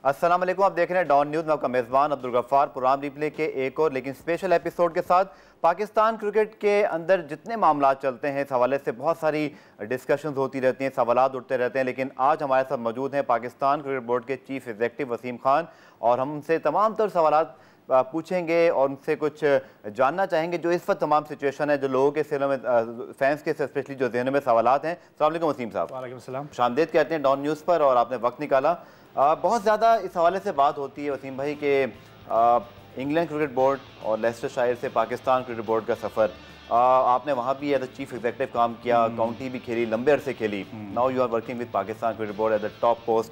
अस्सलाम वालेकुम, आप देख रहे हैं डॉन न्यूज़। मैं आपका मेज़बान अब्दुल गफ्फार प्रोग्राम रिप्ले के एक और लेकिन स्पेशल एपिसोड के साथ। पाकिस्तान क्रिकेट के अंदर जितने मामला चलते हैं इस हवाले से बहुत सारी डिस्कशंस होती रहती हैं, सवालात उठते रहते हैं, लेकिन आज हमारे साथ मौजूद हैं पाकिस्तान क्रिकेट बोर्ड के चीफ एग्जीक्यूटिव वसीम खान और हम उनसे तमाम तर सवालात पूछेंगे और उनसे कुछ जानना चाहेंगे जो इस वक्त तमाम सिचुएशन है, जो लोगों के दिलों में, फैंस के स्पेशली जो जहनों में सवालात हैं। अस्सलाम वालेकुम वसीम साहब। वालेकुम सलाम। शामदीद कहते हैं डॉन न्यूज़ पर और आपने वक्त निकाला। बहुत ज़्यादा इस हवाले से बात होती है वसीम भाई के इंग्लैंड क्रिकेट बोर्ड और लेस्टरशायर से पाकिस्तान क्रिकेट बोर्ड का सफ़र, आपने वहाँ भी एज अ चीफ एग्जीक्यूटिव काम किया, काउंटी भी खेली, लंबे अरसे खेली। Now you are working with Pakistan cricket board as a top post.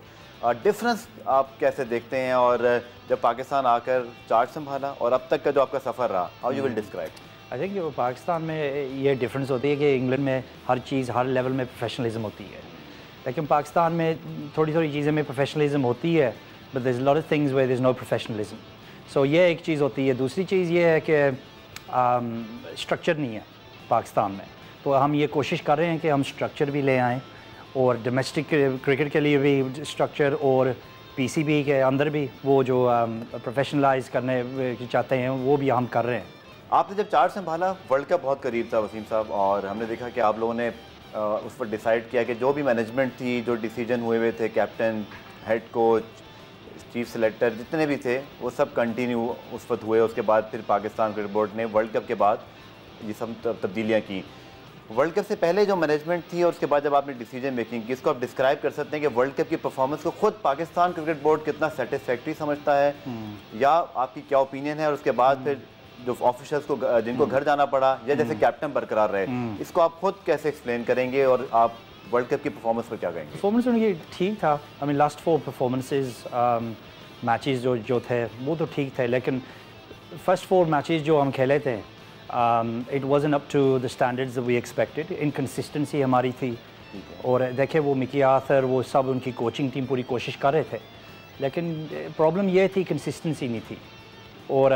Difference आप कैसे देखते हैं और जब पाकिस्तान आकर चार्ज संभाला और अब तक का जो आपका सफ़र रहा, how you will describe? I think Pakistan में ये डिफरेंस होती है कि इंग्लैंड में हर चीज़ हर लेवल में प्रोफेशनलिज्म होती है, लेकिन पाकिस्तान में थोड़ी थोड़ी चीज़ें में प्रोफेशनलिज्म होती है, but there is lot of things where there is no professionalism. So ये एक चीज़ होती है। दूसरी चीज़ ये है कि स्ट्रक्चर नहीं है पाकिस्तान में, तो हम ये कोशिश कर रहे हैं कि हम स्ट्रक्चर भी ले आएँ और डोमेस्टिक क्रिकेट के लिए भी स्ट्रक्चर और PCB के अंदर भी वो जो प्रोफेशनलाइज करने चाहते हैं वो भी हम कर रहे हैं। आपने जब चार्ज संभाला, वर्ल्ड कप बहुत करीब था वसीम साहब, और हमने देखा कि आप लोगों ने उस पर डिसाइड किया कि जो भी मैनेजमेंट थी, जो डिसीजन हुए थे, captain, head coach, chief selector जितने भी थे, वो सब कंटिन्यू उस वक्त हुए। उसके बाद फिर पाकिस्तान क्रिकेट बोर्ड ने वर्ल्ड कप के बाद ये सब तब्दीलियाँ की। वर्ल्ड कप से पहले जो मैनेजमेंट थी और उसके बाद जब आपने डिसीजन मेकिंग की, इसको आप डिस्क्राइब कर सकते हैं कि वर्ल्ड कप की परफॉर्मेंस को खुद पाकिस्तान क्रिकेट बोर्ड कितना सेटिस्फैक्ट्री समझता है, या आपकी क्या ओपिनियन है? और उसके बाद फिर जो ऑफिसर्स को जिनको घर जाना पड़ा या जैसे कैप्टन बरकरार रहे, इसको आप खुद कैसे एक्सप्लेन करेंगे और आप वर्ल्ड कप की परफॉर्मेंस पर क्या कहेंगे? परफॉर्मेंस उनकी ठीक था। I mean last 4 performances matches जो थे वो तो ठीक थे, लेकिन फर्स्ट 4 मैचेस जो हम खेले थे it wasn't up to the standards we expected. Inconsistency हमारी थी और देखे वो मिकी आर्थर वो सब उनकी कोचिंग टीम पूरी कोशिश कर रहे थे, लेकिन प्रॉब्लम ये थी कंसिस्टेंसी नहीं थी। और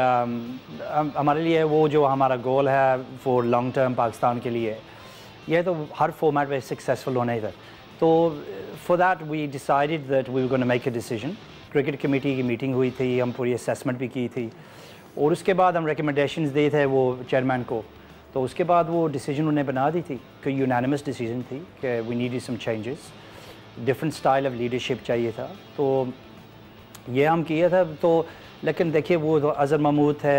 हमारे लिए वो जो हमारा गोल है फॉर लॉन्ग टर्म पाकिस्तान के लिए, ये तो हर फॉर्मेट में सक्सेसफुल होना ही था। तो for that we decided that we were gonna make a decision. Cricket committee की मीटिंग हुई थी, हम पूरी असेसमेंट भी की थी और उसके बाद हम रिकमेंडेशंस दिए थे वो चेयरमैन को। तो उसके बाद वो डिसीजन उन्हें बना दी थी कि यूनानिमस डिसीजन थी कि we need some changes, different style of leadership चाहिए था। तो ये हम किया था। तो लेकिन देखिए वो तो अज़हर महमूद थे,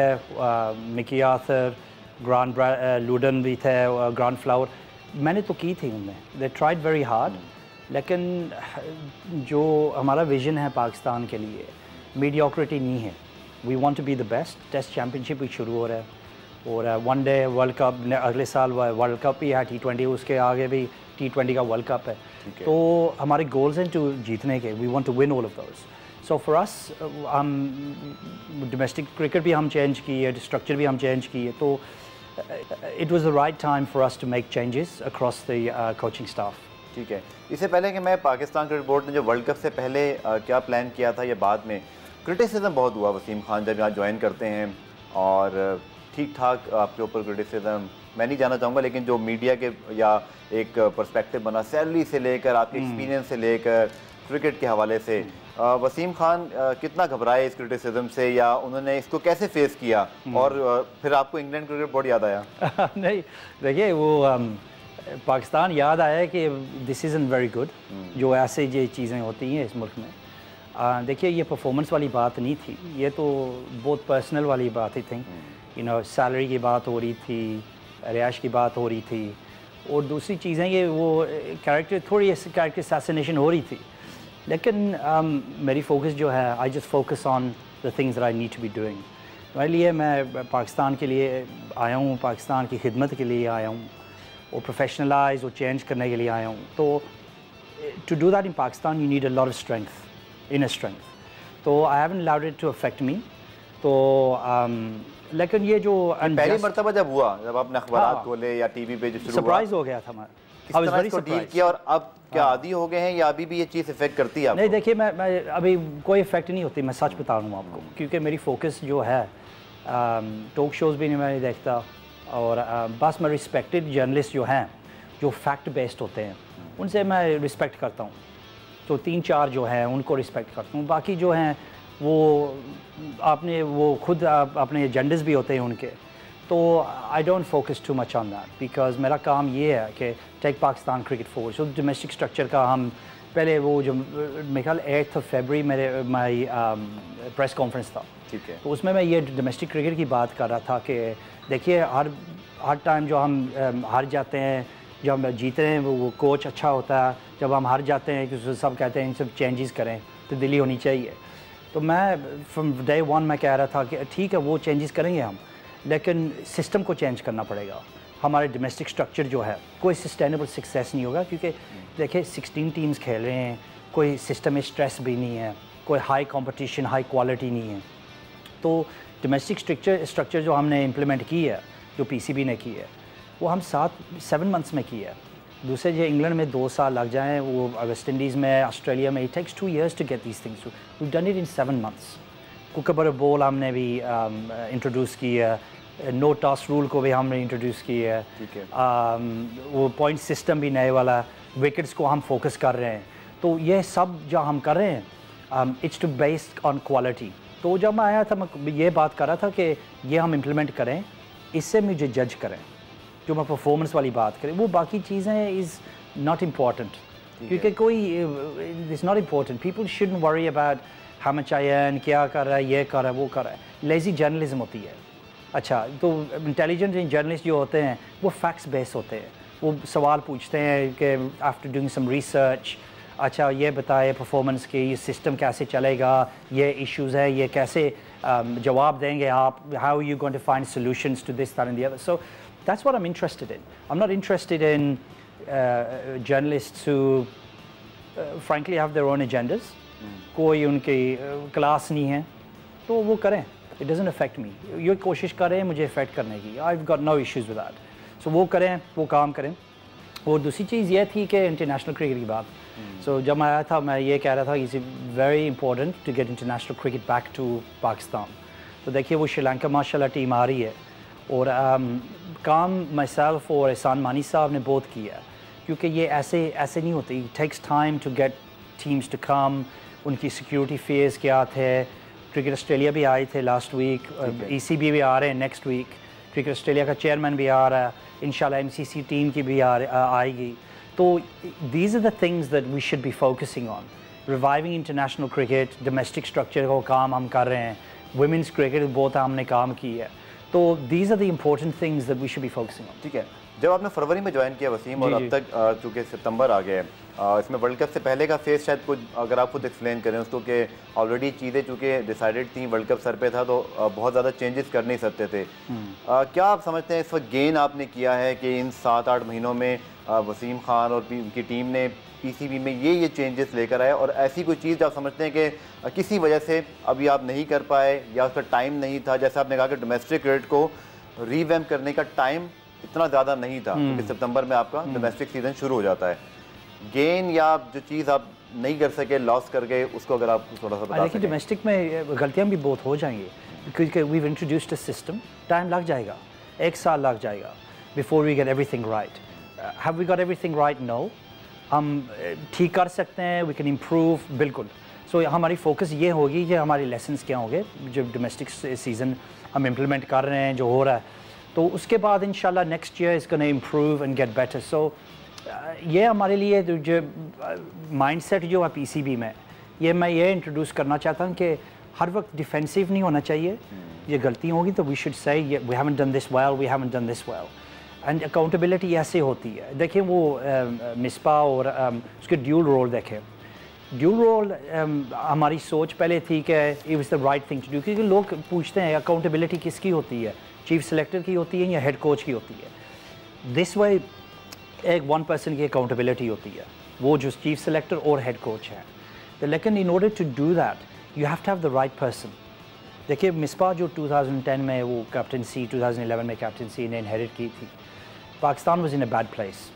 मिकी आर्थर, ग्रांड लूडन भी थे, ग्रांड फ्लावर, मैंने तो की थी उनमें, दे ट्राइड वेरी हार्ड। लेकिन जो हमारा विज़न है पाकिस्तान के लिए, मीडियोक्रिटी नहीं है। We want to be the best. Test championship भी शुरू हो रहा है और वन डे वर्ल्ड कप, अगले साल वर्ल्ड कप ही है, T20, उसके आगे भी T20 का वर्ल्ड कप है। तो हमारे गोल्स हैं टू जीतने के, we want to win all of those. So for us हम डोमेस्टिक क्रिकेट भी हम चेंज किए, स्ट्रक्चर भी हम चेंज किए, तो it was the right time for us to make changes across the coaching staff. ठीक है। इससे पहले कि मैं पाकिस्तान क्रिकेट बोर्ड ने जो वर्ल्ड कप से पहले क्या प्लान किया था, या बाद में क्रिटिसिज्म बहुत हुआ वसीम खान जब यहाँ ज्वाइन करते हैं, और ठीक ठाक आपके ऊपर क्रिटिसिज्म मैं नहीं जाना चाहूँगा, लेकिन जो मीडिया के या एक पर्सपेक्टिव बना, सैलरी से लेकर आपके एक्सपीरियंस से लेकर क्रिकेट के हवाले से, वसीम खान कितना घबराए इस क्रिटिसिज्म से, या उन्होंने इसको कैसे फेस किया और फिर आपको इंग्लैंड क्रिकेट बोर्ड याद आया? नहीं, देखिए वो पाकिस्तान याद आया कि दिस इज़ वेरी गुड, जो ऐसे ये चीज़ें होती हैं इस मुल्क में। देखिए ये परफॉर्मेंस वाली बात नहीं थी, ये तो बहुत पर्सनल वाली बातें थी। यू नो, सैलरी की बात हो रही थी, रिहाइश की बात हो रही थी, और दूसरी चीज़ें ये वो कैरेक्टर असैसिनेशन हो रही थी। लेकिन मेरी फोकस जो है, I just focus on the things that I need to be doing. मेरे लिए मैं पाकिस्तान के लिए आया हूँ, पाकिस्तान की खिदमत के लिए आया हूँ और प्रोफेशनलाइज और चेंज करने के लिए आया हूँ। तो to do that in Pakistan you need a lot of strength, inner strength. तो I haven't allowed it to affect me. तो लेकिन ये जो पहली मर्तबा जब हुआ, जब आपने अखबार खोले या टीवी पे जो शुरू हुआ, सरप्राइज हो गया था मैं, किस तरह इसको डील किया, और अब क्या आदी हो गए हैं या अभी भी ये चीज़ इफेक्ट करती है आपको? नहीं, देखिए मैं अभी कोई इफेक्ट नहीं होती, मैं सच बता रहा हूँ आपको, क्योंकि मेरी फोकस जो है टॉक शोज़ भी नहीं मैं देखता, और बस मैं रिस्पेक्टेड जर्नलिस्ट जो हैं, जो फैक्ट बेस्ड होते हैं, उनसे मैं रिस्पेक्ट करता हूँ। तो 3-4 जो हैं उनको रिस्पेक्ट करता हूँ। बाकी जो हैं वो आपने वो खुद अपने एजेंडे भी होते हैं उनके, तो I don't focus too much on that because मेरा काम ये है कि टेक पाकिस्तान क्रिकेट फॉरवर्ड। सो डोमेस्टिक स्ट्रक्चर का हम पहले वो जो मेरे ख्याल 8 फरवरी मेरे माई प्रेस कॉन्फ्रेंस था, ठीक है, तो उसमें मैं ये डोमेस्टिक क्रिकेट की बात कर रहा था कि देखिए हर टाइम जो हम हार जाते हैं, जब हम जीते हैं वो कोच अच्छा होता है, जब हम हार जाते हैं तो सब कहते हैं इन सब चेंजेस करें, तब्दीली होनी चाहिए। तो मैं फ्रॉम डे वन मैं कह रहा था कि ठीक है वो चेंजेस करेंगे हम, लेकिन सिस्टम को चेंज करना पड़ेगा। हमारे डोमेस्टिक स्ट्रक्चर जो है कोई सस्टेनेबल सक्सेस नहीं होगा, क्योंकि देखिए 16 टीम्स खेल रहे हैं, कोई सिस्टम में स्ट्रेस भी नहीं है, कोई हाई कंपटीशन हाई क्वालिटी नहीं है। तो डोमेस्टिक स्ट्रक्चर जो हमने इम्प्लीमेंट की है, जो PCB ने की है, वो हम 7 मंथ्स में की है। दूसरे जो इंग्लैंड में 2 साल लग जाएँ, वो वेस्ट इंडीज़ में, ऑस्ट्रेलिया में, it takes 2 years to get these things. We done it in 7 months। कुकर बॉल हमने भी इंट्रोड्यूस की है, नो टॉस रूल को भी हमने इंट्रोड्यूस की है, ठीक है, वो पॉइंट सिस्टम भी नए वाला, विकेट्स को हम फोकस कर रहे हैं। तो ये सब जो हम कर रहे हैं it's to based on quality. तो जब मैं आया था मैं ये बात कर रहा था कि ये हम इम्प्लीमेंट करें, इससे मुझे जज करें, जो मैं परफॉर्मेंस वाली बात करें, वो बाकी चीज़ें इज़ नॉट इम्पॉर्टेंट, क्योंकि कोई is not important. People shouldn't worry about how much I earn, क्या कर रहा है, ये कर रहा है, वो कर रहा है। लेज़ी जर्नलिज्म होती है। अच्छा, तो इंटेलिजेंट जर्नलिस्ट जो होते हैं वो फैक्ट्स बेस होते हैं, वो सवाल पूछते हैं कि आफ्टर डूइंग सम रिसर्च, अच्छा ये बताए परफॉर्मेंस के ये सिस्टम कैसे चलेगा, ये इश्यूज़ है, ये कैसे जवाब देंगे आप, how you going to find solutions to this that and the other. So that's what I am interested in. I am not interested in journalists who frankly have their own agendas. कोई उनकी class नहीं है तो वो करें, it doesn't affect me. ये कोशिश करें मुझे इफेक्ट करने की, I have got no issues with that. So वो करें, वो काम करें। और दूसरी चीज़ ये थी कि इंटरनेशनल क्रिकेट की बात, सो जब मैं आया था मैं ये कह रहा था it's very important to get international cricket back to Pakistan. तो देखिए वो श्रीलंका माशाल्लाह टीम आ रही है, और काम माई सेल्फ और एहसान मानी साहब ने बहुत किया, क्योंकि ये ऐसे नहीं होती। It takes time to get teams to come, उनकी सिक्योरिटी फेज़ क्या थे। क्रिकेट ऑस्ट्रेलिया भी आए थे लास्ट वीक, ECB भी आ रहे हैं नेक्स्ट वीक, क्रिकेट ऑस्ट्रेलिया का चेयरमैन भी आ रहा है, इंशाल्लाह MCC टीम की भी आएगी। तो these are the things that we should be focusing on, reviving international cricket, domestic structure का काम हम कर रहे हैं, वुमेंस क्रिकेट बहुत हमने काम की है। तो these are the important things that we should be focusing on. ठीक है, जब आपने फरवरी में ज्वाइन किया वसीम, और अब तक चूँकि सितंबर आ गया है, इसमें वर्ल्ड कप से पहले का फेस शायद कुछ अगर आप खुद एक्सप्लेन करें उसको, कि ऑलरेडी चीज़ें चूँकि डिसाइडेड थी, वर्ल्ड कप सर पे था, तो बहुत ज़्यादा चेंजेस कर नहीं सकते थे। क्या आप समझते हैं इस वक्त गेन आपने किया है कि इन 7-8 महीनों में वसीम खान और उनकी टीम ने PCB में ये चेंजेस लेकर आए, और ऐसी कोई चीज़ आप समझते हैं कि किसी वजह से अभी आप नहीं कर पाए, या उसका टाइम नहीं था? जैसे आपने कहा कि डोमेस्टिक क्रिकेट को रीवैम्प करने का टाइम इतना ज़्यादा नहीं था, क्योंकि सितंबर में आपका डोमेस्टिक सीजन शुरू हो जाता है। गेन या जो चीज़ आप नहीं कर सके, लॉस कर गए, उसको अगर आप थोड़ा सा बता सकें। देखिए डोमेस्टिक में गलतियाँ भी बहुत हो जाएंगी, क्योंकि we have introduced a system, time लग जाएगा, 1 साल लग जाएगा before we get everything right. Have we got everything right? No. हम ठीक कर सकते हैं, वी कैन इम्प्रूव, बिल्कुल। सो हमारी फोकस ये होगी कि हमारे लेसन्स क्या होंगे जो डोमेस्टिक सीज़न हम इम्प्लीमेंट कर रहे हैं, जो हो रहा है, तो उसके बाद इंशाल्लाह next year is gonna improve and get better. So ये हमारे लिए जो माइंडसेट जो है PCB में, ये मैं ये इंट्रोड्यूस करना चाहता हूँ कि हर वक्त डिफेंसिव नहीं होना चाहिए। ये गलती होगी तो we should say we haven't done this well, we haven't done this well, and accountability ऐसे होती है। देखिए वो मिसबा और उसके ड्यूल रोल देखें, ड्यूल रोल हमारी सोच पहले थी कि it was the right thing to do, क्योंकि लोग पूछते हैं अकाउंटेबिलिटी किसकी होती है, चीफ सेलेक्टर की होती है या हेड कोच की होती है। दिस वे एक 1 पर्सन की अकाउंटेबिलिटी होती है, वो जो चीफ सेलेक्टर और हेड कोच है। तो लेकिन in order to do that you have to have the right person. देखिए मिसबा जो 2010 में वो कैप्टनसी, 2011 में कैप्टनसी ने इनहेरिट की थी, Pakistan was in a bad place,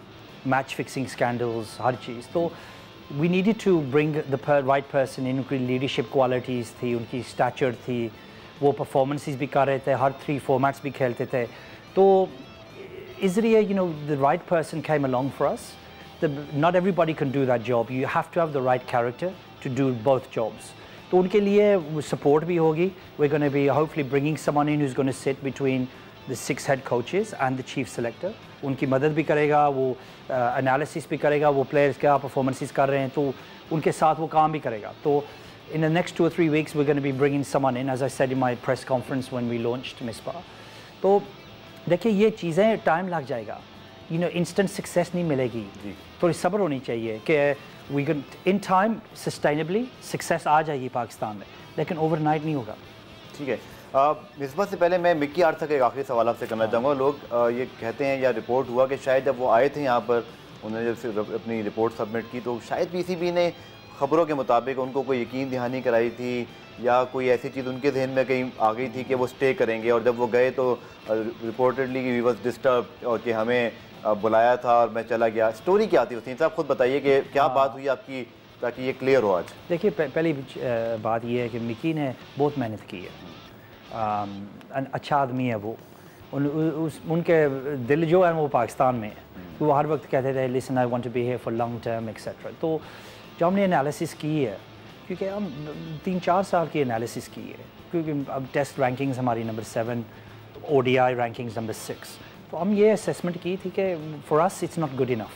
match fixing scandals, हर चीज़। तो we needed to bring the right person in. उनकी लीडरशिप क्वालिटीज़ थी, उनकी स्टैचर थी, वो परफॉर्मेंसेस भी कर रहे थे, हर 3 फॉर्मेट्स भी खेलते थे। तो इसलिए the right person came along for us, not everybody can do that job. You have to have the right character to do both jobs. तो उनके लिए support भी होगी. We're going to be hopefully bringing someone in who's going to sit between the 6 head coaches and the chief selector. उनकी मदद भी करेगा, वो analysis भी करेगा, वो players क्या performances कर रहे हैं, तो उनके साथ वो काम भी करेगा. तो in the next 2 or 3 weeks, we're going to be bringing someone in, as I said in my press conference when we launched Misbah. तो देखिए ये चीज़ें टाइम लग जाएगा. Instant success नहीं मिलेगी. थोड़ी सब्र होनी चाहिए कि we can in time sustainably success आ जाएगी पाकिस्तान में, लेकिन overnight नहीं होगा. ठीक है. मिसबा से पहले मैं मिक्की आर्थ का एक आखिरी सवाल आपसे करना चाहूँगा. लोग ये कहते हैं या रिपोर्ट हुआ कि शायद जब वो आए थे यहाँ पर, उन्होंने जब अपनी रिपोर्ट सबमिट की, तो शायद पीसीबी ने खबरों के मुताबिक उनको कोई यकीन दहानी कराई थी या कोई ऐसी चीज़ उनके जहन में कहीं आ गई थी कि वो स्टे करेंगे, और जब वो गए तो रिपोर्टेडली वी वाज डिस्टर्ब और कि हमें बुलाया था और मैं चला गया. स्टोरी क्या थी वसीम साहब, खुद बताइए कि क्या बात हुई आपकी, ताकि ये क्लियर हो आज. देखिए पहली बात ये है कि मिकी ने बहुत मेहनत की है. अच्छा आदमी है वो. उनके दिल जो है वो पाकिस्तान में है. वो हर वक्त कहते थे listen I want to be here for long term etcetera. तो जो हमने एनालिसिस की है, क्योंकि हम 3-4 साल की एनालिसिस की है, क्योंकि अब टेस्ट रैंकिंग्स हमारी नंबर 7, ODI रैंकिंग्स नंबर 6, तो हम ये असेसमेंट की थी कि for us it's not good enough.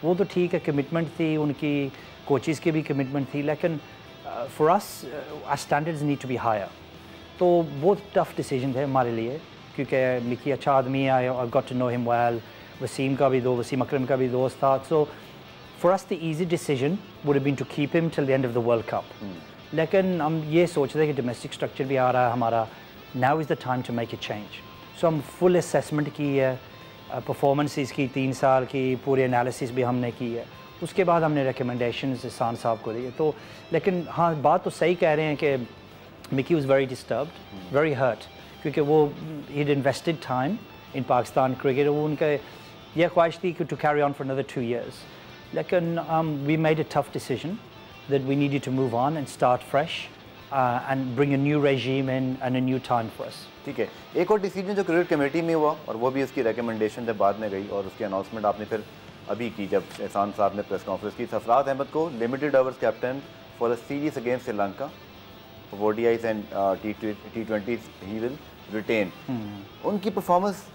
वो तो ठीक है, कमिटमेंट थी उनकी, कोचेज़ की भी कमिटमेंट थी, लेकिन for us our standards need to be higher. तो बहुत टफ डिसीजन थे हमारे लिए, क्योंकि मिकी अच्छा आदमी है, I got to know him well. Wasim Akram का भी दोस्त था. सो for us the easy decision would have been to keep him till the end of the World Cup. लेकिन हम ये सोच रहे हैं कि domestic structure भी आ रहा है हमारा, now is the time to make a change. So हम full assessment की है, performances की 3 साल की पूरी analysis भी हमने की है. उसके बाद हमने recommendations इसान साहब को दिए. तो लेकिन हाँ, बात तो सही कह रहे हैं कि Mickey was very disturbed, very hurt, क्योंकि वो he'd invested time in Pakistan cricket. वो उनका ये ख्वाहिश थी to carry on for another 2 years. लेकिन we made a tough decision that we needed to move on and start fresh and bring a new regime in and a new time for us. ठीक है. एक और decision जो cricket committee में हुआ, और वो भी उसकी रिकमेंडेशन जब बाद में गई और उसकी अनाउंसमेंट आपने फिर अभी की जब एहसान साहब ने प्रेस कॉन्फ्रेंस की, सरफराज अहमद को limited overs captain for a series against Sri Lanka, ODIs and T20s he will retain. उनकी परफॉर्मेंस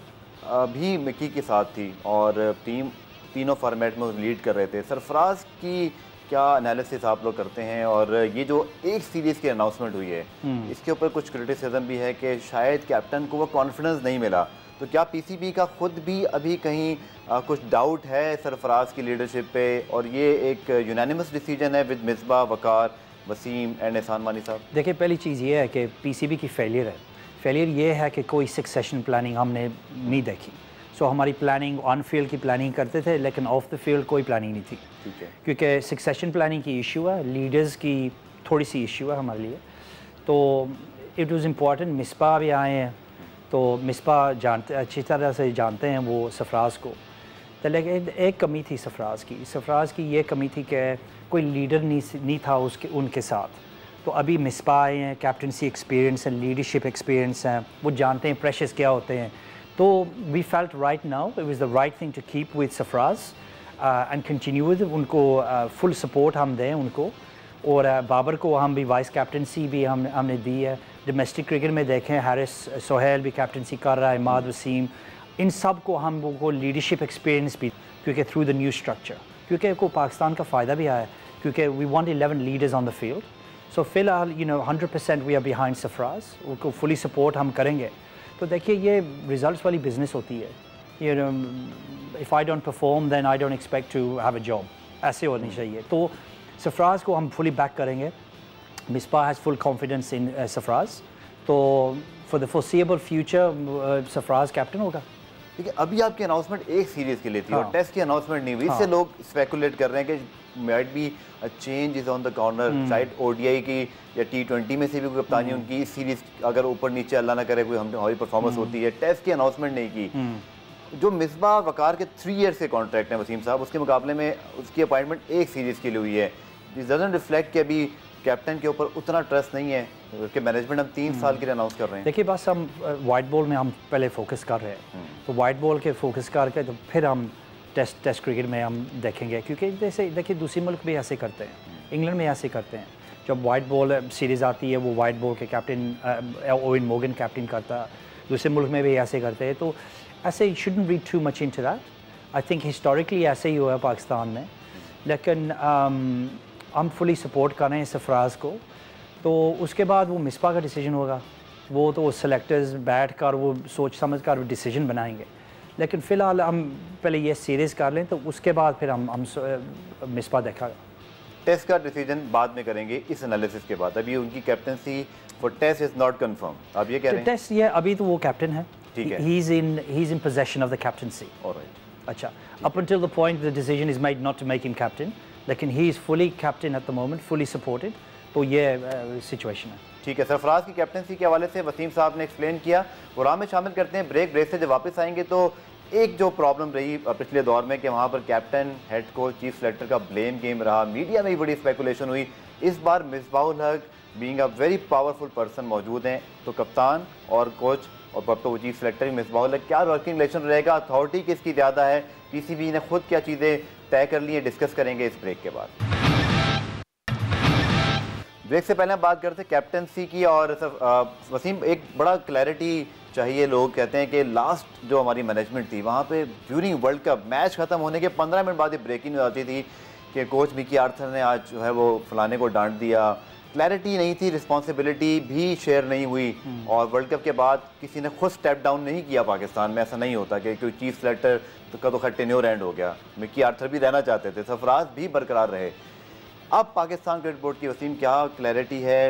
भी मिकी के साथ थी और टीम तीनों फॉर्मेट में लीड कर रहे थे. सरफराज की क्या एनालिसिस आप लोग करते हैं, और ये जो एक सीरीज़ की अनाउंसमेंट हुई है, इसके ऊपर कुछ क्रिटिसिज्म भी है कि शायद कैप्टन को वो कॉन्फिडेंस नहीं मिला. तो क्या पीसीबी का खुद भी अभी कहीं कुछ डाउट है सरफराज की लीडरशिप पे, और ये एक यूनानिमस डिसीजन है विद मिसबा, वकार, वसीम एंड एहसान मानी साहब? देखिए पहली चीज़ ये है कि पीसीबी की फेलियर है. फेलियर ये है कि कोई सक्सेशन प्लानिंग हमने नहीं देखी. सो हमारी प्लानिंग ऑन फील्ड की प्लानिंग करते थे, लेकिन ऑफ द फील्ड कोई प्लानिंग नहीं थी. ठीक है. क्योंकि सक्सेशन प्लानिंग की इशू है, लीडर्स की थोड़ी सी इशू है हमारे लिए. तो इट वाज इम्पॉर्टेंट. मिसबा भी आए हैं, तो मिसबा जानते, अच्छी तरह से जानते हैं वो सरफराज को. तो लेकिन एक कमी थी सरफराज की ये कमी थी कि कोई लीडर नहीं था उनके साथ. तो अभी मिसबा आए हैं, कैप्टनसी एक्सपीरियंस है, लीडरशिप एक्सपीरियंस है, वो जानते हैं प्रेशर्स क्या होते हैं. तो we felt right now it was the right thing to keep with Sarfaraz and continue with उनको. फुल सपोर्ट हम दें उनको, और बाबर को हम भी वाइस कैप्टनसी भी हमने दी है. डोमेस्टिक क्रिकेट में देखें, हारिस सोहेल भी कैप्टनसी कर रहा है, इमाद वसीम, इन सब को हम को लीडरशिप एक्सपीरियंस भी, क्योंकि थ्रू द न्यू स्ट्रक्चर, क्योंकि को पाकिस्तान का फ़ायदा भी आया, क्योंकि we want 11 leaders on the field. So फिलहाल 100% वी आर बिहाइंड सरफराज, उनको फुली सपोर्ट हम करेंगे. तो देखिए ये रिजल्ट्स वाली बिजनेस होती है. If I don't perform then I don't expect to have a job, ऐसे होनी चाहिए. तो सरफराज को हम फुली बैक करेंगे. Misbah has full confidence in Sarfaraz. तो for the foreseeable future Sarfaraz captain होगा. ठीक है. अभी आपकी अनाउंसमेंट एक सीरीज़ के लिए थी, और टेस्ट की अनाउंसमेंट नहीं हुई. इससे लोग स्पेकुलेट कर रहे हैं कि might be a change is on the corner. शायद ODI की या T20 में से भी कोई कप्तानी उनकी इस सीरीज़ अगर ऊपर नीचे अल्लाह ना करे कोई हमारी परफॉर्मेंस होती है. टेस्ट की अनाउंसमेंट नहीं की. जो मिसबा वकार के 3 ईयर से कॉन्ट्रैक्ट है वसीम साहब, उसके मुकाबले में उसकी अपॉइंटमेंट एक सीरीज़ के लिए हुई है. दिस डजंट रिफ्लेक्ट कि अभी कैप्टन के ऊपर उतना ट्रस्ट नहीं है कि मैनेजमेंट हम 3 साल के लिए अनाउंस कर रहे हैं. देखिए बस हम वाइट बॉल में हम पहले फोकस कर रहे हैं. तो वाइट बॉल के फोकस करके तो फिर हम टेस्ट क्रिकेट में हम देखेंगे, क्योंकि जैसे देखिए दूसरे मुल्क भी ऐसे करते हैं, इंग्लैंड में ऐसे करते हैं। जब वाइट बॉल सीरीज़ आती है वो वाइट बॉल के कैप्टन ओवन मॉर्गन कैप्टन करता है, दूसरे मुल्क में भी ऐसे करते हैं। तो ऐसे shouldn't read too much into that. I think historically ऐसे ही हुआ है पाकिस्तान में, लेकिन हम फुली सपोर्ट कर रहे हैं सरफराज को। तो उसके बाद वो मिसबा का डिसीजन होगा, वो तो सेलेक्टर्स बैठ कर वो सोच समझ कर डिसीजन बनाएंगे। लेकिन फ़िलहाल हम पहले ये सीरीज़ कर लें, तो उसके बाद फिर हम मिसबा देखा। टेस्ट का डिसीजन बाद में करेंगे इस एनालिसिस के बाद। अभी उनकी captaincy for test is not confirm, आप ये कह रहे हैं? टेस्ट ये अभी तो वो कैप्टन है, ठीक है, he is in possession of the captaincy. Alright, अच्छा, up until the point the decision is made not to make him captain, लेकिन he is fully captain at the moment, fully supported. तो ये situation है। ठीक है, सरफराज की captaincy के हवाले से वसीम साहब ने एक्सप्लेन किया। प्रोग्राम में शामिल करते हैं ब्रेक से जब वापस आएंगे तो एक जो प्रॉब्लम रही पिछले दौर में कि वहाँ पर captain, head coach, chief selector का ब्लेम गेम रहा, मीडिया में भी बड़ी स्पेकुलेशन हुई। इस बार मिसबाहुल हक being a very powerful person मौजूद हैं, तो कप्तान और कोच और तो चीफ सेलेक्टर मिसबाहुल हक, क्या वर्किंग रिलेशन रहेगा, अथॉरिटी किसकी ज़्यादा है, पीसीबी ने खुद क्या चीज़ें तय कर ली हैं, डिस्कस करेंगे इस ब्रेक के बाद। ब्रेक से पहले हम बात करते हैं कैप्टनसी की। और वसीम, एक बड़ा क्लैरिटी चाहिए। लोग कहते हैं कि लास्ट जो हमारी मैनेजमेंट थी वहाँ पे ड्यूरिंग वर्ल्ड कप मैच ख़त्म होने के 15 मिनट बाद ये ब्रेकिंग हो जाती थी कि कोच मिकी आर्थर ने आज जो है वो फलाने को डांट दिया। क्लैरिटी नहीं थी, रिस्पॉन्सिबिलिटी भी शेयर नहीं हुई, और वर्ल्ड कप के बाद किसी ने खुद स्टेप डाउन नहीं किया। पाकिस्तान में ऐसा नहीं होता कि कोई चीफ सेलेक्टर का तो खैर टेन्योर एंड हो गया, मिकी आर्थर भी रहना चाहते थे, सरफराज भी बरकरार रहे। अब पाकिस्तान क्रिकेट बोर्ड की वसीम क्या क्लैरिटी है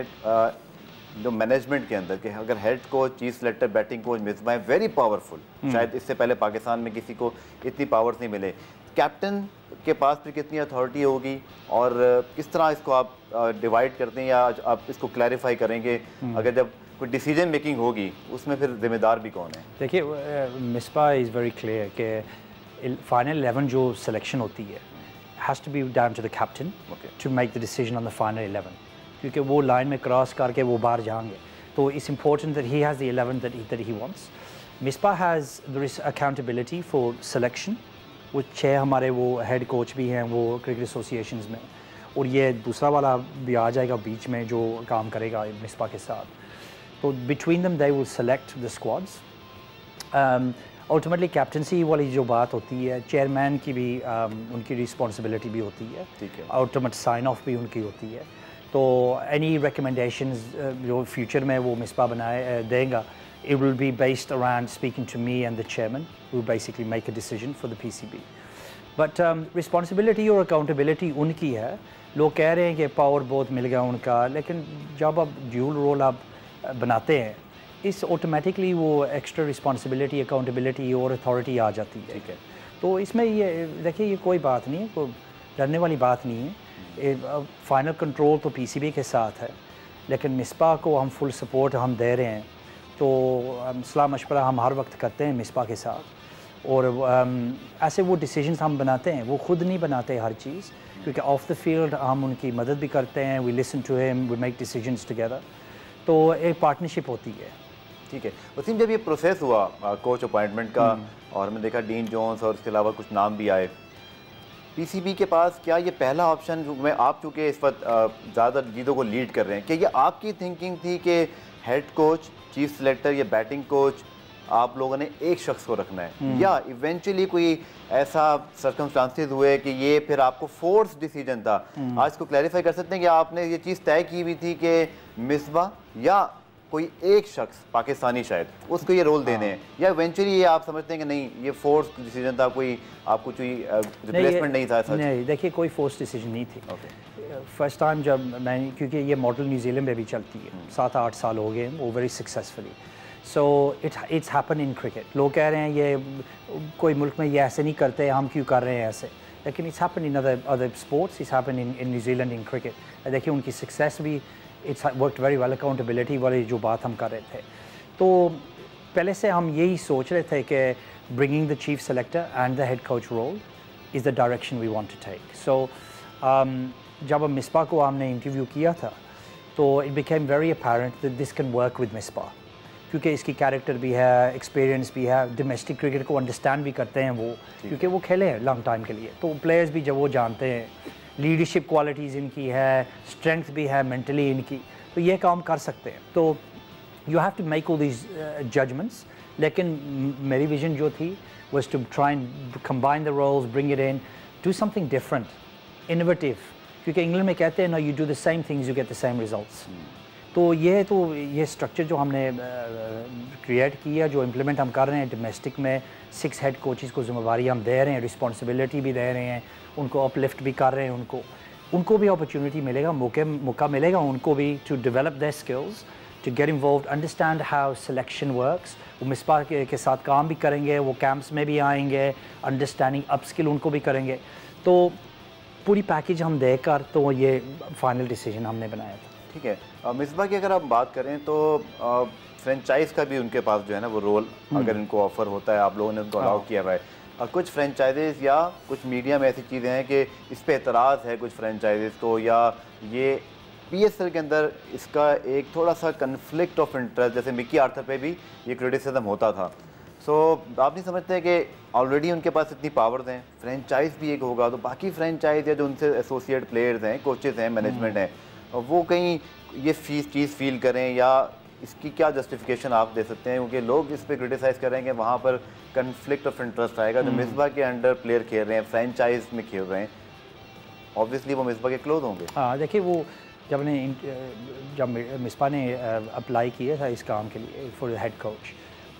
जो मैनेजमेंट के अंदर कि अगर head coach, chief selector, batting coach Misbah very powerful, शायद इससे पहले पाकिस्तान में किसी को इतनी पावर्स नहीं मिले, कैप्टन के पास फिर कितनी अथॉरिटी होगी और किस तरह इसको आप डिवाइड करते हैं या आप इसको क्लैरिफाई करेंगे? अगर जब कोई डिसीजन मेकिंग होगी उसमें फिर जिम्मेदार भी कौन है? देखिए, मिसबाह इज़ वेरी क्लियर कि फाइनल 11 जो सिलेक्शन होती है has to be down to the captain to make the decision on the final 11, क्योंकि वो लाइन में क्रॉस करके वो बाहर जाएंगे। तो it's important that he has the 11 that he wants. Misbah has there is accountability for selection, वो 6 हमारे वो हेड कोच भी हैं वो क्रिकेट एसोसिएशंस में, और ये दूसरा वाला भी आ जाएगा बीच में जो काम करेगा मिसबाह के साथ। तो between them they will select the squads. Ultimately captaincy वाली जो बात होती है, चेयरमैन की भी उनकी रिस्पॉन्सिबिलिटी भी होती है, अल्टीमेट साइन ऑफ भी उनकी होती है। तो एनी रिकमेंडेशंस जो फ्यूचर में वो मिसबाह बनाए देगा, it will be based around speaking to me and the chairman who basically make a decision for the PCB. But responsibility और अकाउंटेबिलिटी उनकी है। लोग कह रहे हैं कि पावर बहुत मिल गया उनका, लेकिन जब आप ड्यूल रोल आप बनाते हैं इस ऑटोमेटिकली वो एक्स्ट्रा रिस्पॉन्सिबिलिटी, अकाउंटेबिलिटी और अथॉरिटी आ जाती है। ठीक है, तो इसमें ये देखिए ये कोई बात नहीं है, कोई डरने वाली बात नहीं है। फाइनल कंट्रोल तो पीसीबी के साथ है, लेकिन मिसबाह को हम फुल सपोर्ट हम दे रहे हैं। तो सलाह मशवरा हम हर वक्त करते हैं मिसबाह के साथ, और ऐसे वो डिसीजंस हम बनाते हैं, वो खुद नहीं बनाते हर चीज़, क्योंकि ऑफ द फील्ड हम उनकी मदद भी करते हैं, we listen to him, we make decisions together. तो एक पार्टनरशिप होती है। ठीक है वसीम, जब ये प्रोसेस हुआ कोच अपॉइंटमेंट का और हमने देखा डीन जोन्स और इसके अलावा कुछ नाम भी आए, पीसीबी के पास क्या ये पहला ऑप्शन में, आप चूँकि इस वक्त ज़्यादा चीज़ों को लीड कर रहे हैं, क्या ये आपकी थिंकिंग थी कि हेड कोच, चीफ सेलेक्टर या बैटिंग कोच आप लोगों ने एक शख्स को रखना है, या इवेंचुअली कोई ऐसा सर्कमस्टांसेस हुए कि ये फिर आपको फोर्स डिसीजन था? आज को क्लैरिफाई कर सकते हैं कि आपने ये चीज़ तय की हुई थी कि मिसबाह या कोई एक शख्स पाकिस्तानी शायद उसको ये रोल देने हैं, या इवेंचुअली ये आप समझते हैं कि नहीं ये फोर्स डिसीजन था, कोई आपको कोई रिप्लेसमेंट नहीं था? नहीं, देखिए कोई फोर्स डिसीजन नहीं थी। फर्स्ट टाइम जब मैं, क्योंकि ये मॉडल न्यूजीलैंड में भी चलती है, 7-8 साल हो गए वो very successfully, so it's happen in cricket. लोग कह रहे हैं ये कोई मुल्क में ये ऐसे नहीं करते, हम क्यों कर रहे हैं ऐसे, लेकिन it's happen in other sports, it's happen in New Zealand in cricket. देखिए उनकी सक्सेस भी it's worked very well. Accountability वाली जो बात हम कर रहे थे, तो पहले से हम यही सोच रहे थे कि bringing the chief selector and the head coach role is the direction we want to take. So जब हम मिसबाह को हमने इंटरव्यू किया था तो it became very apparent that this can work with Misbah. क्योंकि इसकी कैरेक्टर भी है, एक्सपीरियंस भी है, डोमेस्टिक क्रिकेट को अंडरस्टैंड भी करते हैं वो, क्योंकि वो खेले हैं लॉन्ग टाइम के लिए। तो प्लेयर्स भी जब वो जानते हैं, लीडरशिप क्वालिटीज़ इनकी है, स्ट्रेंथ भी है मेंटली इनकी, तो ये काम कर सकते हैं। तो you have to make all these judgements. लेकिन मेरी विजन जो थी was to try and combine the roles, bring it in, do something different, innovative, क्योंकि इंग्लैंड में कहते हैं ना, you do the same things, you get the same results। तो ये स्ट्रक्चर जो हमने क्रिएट किया, जो इम्प्लीमेंट हम कर रहे हैं डोमेस्टिक में, 6 हेड कोचेज़ को जिम्मेवारी हम दे रहे हैं, रिस्पॉन्सिबिलिटी भी दे रहे हैं, उनको अपलिफ्ट भी कर रहे हैं, उनको भी अपॉर्चुनिटी मिलेगा, मौका मिलेगा उनको भी to develop their skills, to get involved, understand how selection works। वो मिसबा के साथ काम भी करेंगे, वो कैंप्स में भी आएंगे, अंडरस्टैंडिंग अपस्किल उनको भी करेंगे। तो पूरी पैकेज हम देकर तो ये फाइनल डिसीजन हमने बनाया था। ठीक है। मिसबा की अगर आप बात करें तो फ्रेंचाइज़ का भी उनके पास जो है ना वो रोल अगर इनको ऑफ़र होता है, आप लोगों ने उनको अलाउ किया हुआ है। कुछ फ्रेंचाइजेज़ या कुछ मीडिया में ऐसी चीज़ें हैं कि इस पर एतराज़ है कुछ फ्रेंचाइजेज़ को, या ये PSL के अंदर इसका एक थोड़ा सा कन्फ्लिक्ट ऑफ इंटरेस्ट, जैसे मिकी आर्थर पे भी ये क्रिटिसिज्म होता था। सो आप नहीं समझते कि ऑलरेडी उनके पास इतनी पावर्स हैं, फ्रेंचाइज भी एक होगा तो बाकी फ्रेंचाइज या जो उनसे एसोसिएट प्लेयर्स हैं, कोचेस हैं, मैनेजमेंट हैं, वो कहीं ये चीज़ फील करें, या इसकी क्या जस्टिफिकेशन आप दे सकते हैं? क्योंकि लोग इस पर क्रिटिसाइज़ करेंगे, वहाँ पर कन्फ्लिक्ट ऑफ इंटरेस्ट आएगा। जो मिसबा के अंडर प्लेयर खेल रहे हैं, फ्रेंचाइज में खेल रहे हैं, ऑब्वियसली वो मिसबा के क्लोज होंगे। हाँ, देखिए वो जब मिसबा ने अप्लाई किया था इस काम के लिए फॉर हेड कोच,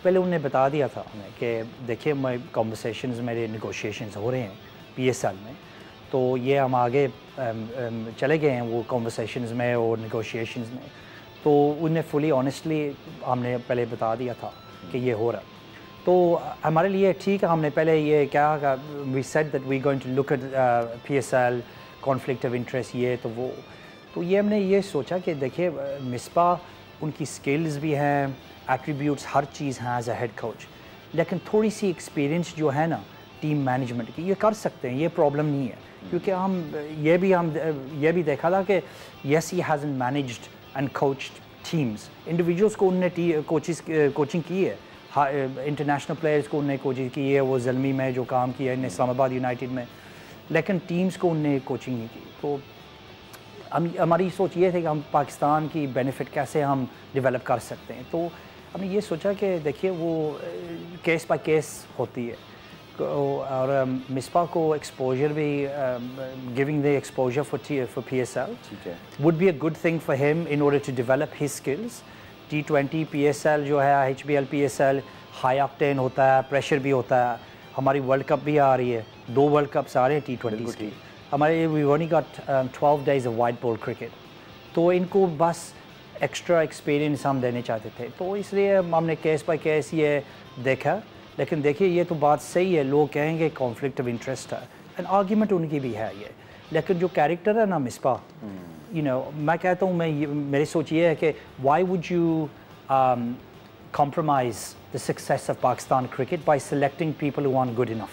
पहले उन्होंने बता दिया था हमें कि देखिए मैं कॉन्वर्सेशंस, मेरे नेगोशिएशंस हो रहे हैं PSL में, तो ये हम आगे चले गए हैं वो कॉन्वर्सेशंस में और नेगोशिएशंस में। तो उन्हें फुली ऑनेस्टली हमने पहले बता दिया था कि ये हो रहा। तो हमारे लिए ठीक है, हमने पहले ये क्या we said that we going to look at PSL conflict of interest, ये तो वो। तो ये हमने ये सोचा कि देखिए मिसबा उनकी स्किल्स भी हैं, एट्रीब्यूट्स हर चीज़ हैं एज अ हेड कोच, लेकिन थोड़ी सी एक्सपीरियंस जो है ना टीम मैनेजमेंट की, ये कर सकते हैं, ये प्रॉब्लम नहीं है। क्योंकि हम ये भी देखा था कि yes he hasn't managed and coached teams, individuals को उनने कोचिंग की है, इंटरनेशनल प्लेयर्स को उनने कोचिंग की है, वो ज़ल्मी में जो काम किया है, इस्लामाबाद यूनाइटेड में, लेकिन टीम्स को उनने कोचिंग नहीं की। तो हमारी सोच ये थी कि हम पाकिस्तान की बेनिफिट कैसे हम डेवलप कर सकते हैं। तो हमने ये सोचा कि देखिए वो केस बाय केस होती है, और मिसबा को एक्सपोजर भी giving the exposure for PSL would be a good thing for him in order to develop his skills. T20 PSL जो है, HBL PSL हाई ऑक्टेन होता है, प्रेशर भी होता है। हमारी वर्ल्ड कप भी आ रही है, 2 वर्ल्ड कप्स आ रहे हैं T20 की। हमारे we only got 12 days of white ball cricket, तो इनको बस एक्स्ट्रा एक्सपीरियंस हम देने चाहते थे। तो इसलिए हमने केस बाय केस ये देखा। लेकिन देखिए ये तो बात सही है, लोग कहेंगे कॉन्फ्लिक्ट ऑफ इंटरेस्ट है, एंड आर्ग्यूमेंट उनकी भी है ये, लेकिन जो कैरेक्टर है ना मिसबा, यू नो, मैं कहता हूँ, मेरी सोच ये है कि why would you compromise the success of Pakistan cricket by selecting people who are good enough.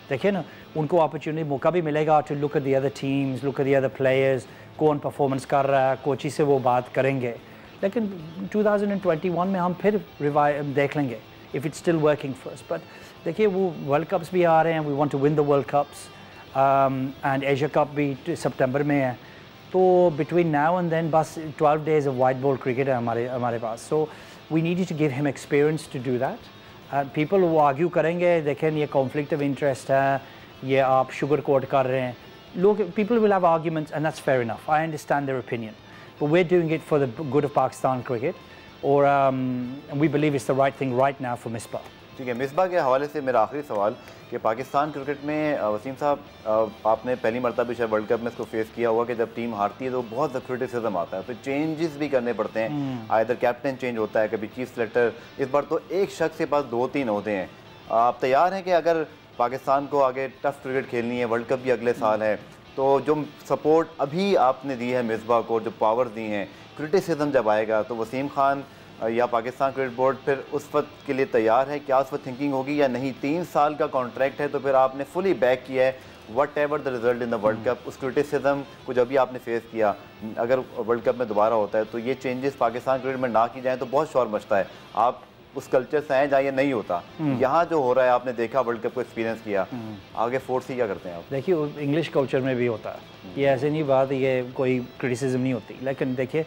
देखिए ना, उनको अपॉर्चुनिटी, मौका भी मिलेगा to look at the other teams, look at the other players, कौन परफॉर्मेंस कर रहा है, कोची से वो बात करेंगे। लेकिन 2021 में हम फिर देख लेंगे if it's still working first. But देखिए वो वर्ल्ड कप्स भी आ रहे हैं, we want to win the world cups, and Asia cup भी सितंबर में है। तो बिटवीन नाउ एंड देन बस 12 days of white ball cricket है हमारे पास। So we need to give him experience to do that. People वो आर्ग्यू करेंगे, देखें ये कॉन्फ्लिक्ट ऑफ इंटरेस्ट है, ये आप शुगर कोट कर रहे हैं, लोग, people will have arguments and that's fair enough, I understand their opinion, but we are doing it for the good of Pakistan cricket, और we believe it's the right thing right now for Misbah. ठीक है, मिसबा के हवाले से मेरा आखिरी सवाल कि पाकिस्तान क्रिकेट में वसीम साहब, आपने पहली मरतबा शायद वर्ल्ड कप में इसको फेस किया होगा कि जब टीम हारती है तो बहुत क्रिटिसिज्म आता है, फिर चेंजेस भी करने पड़ते हैं, आइदर कैप्टन चेंज होता है, कभी चीफ सेलेक्टर, इस बार तो एक शख्स के पास 2-3 होते हैं। आप तैयार हैं कि अगर पाकिस्तान को आगे टफ क्रिकेट खेलनी है, वर्ल्ड कप भी अगले साल है, तो जो सपोर्ट अभी आपने दी है मिसबा को, जो पावर दी हैं, क्रिटिसिज्म जब आएगा तो वसीम खान या पाकिस्तान क्रिकेट बोर्ड फिर उस वक्त के लिए तैयार है? क्या उस वक्त थिंकिंग होगी या नहीं? 3 साल का कॉन्ट्रैक्ट है तो फिर आपने फुली बैक किया है, what ever the result in the world cup, उस क्रिटिसिज्म को जब भी आपने फेस किया, अगर वर्ल्ड कप में दोबारा होता है तो ये चेंजेस पाकिस्तान क्रिकेट में ना की जाए तो बहुत शोर मचता है। आप उस कल्चर से आए जहाँ ये नहीं होता, यहाँ जो हो रहा है आपने देखा, वर्ल्ड कप को एक्सपीरियंस किया, आगे फोर्स ही क्या करते हैं आप? देखिए इंग्लिश कल्चर में भी होता है ये, ऐसे नहीं बात, ये कोई क्रिटिसिज्म नहीं होती। लेकिन देखिए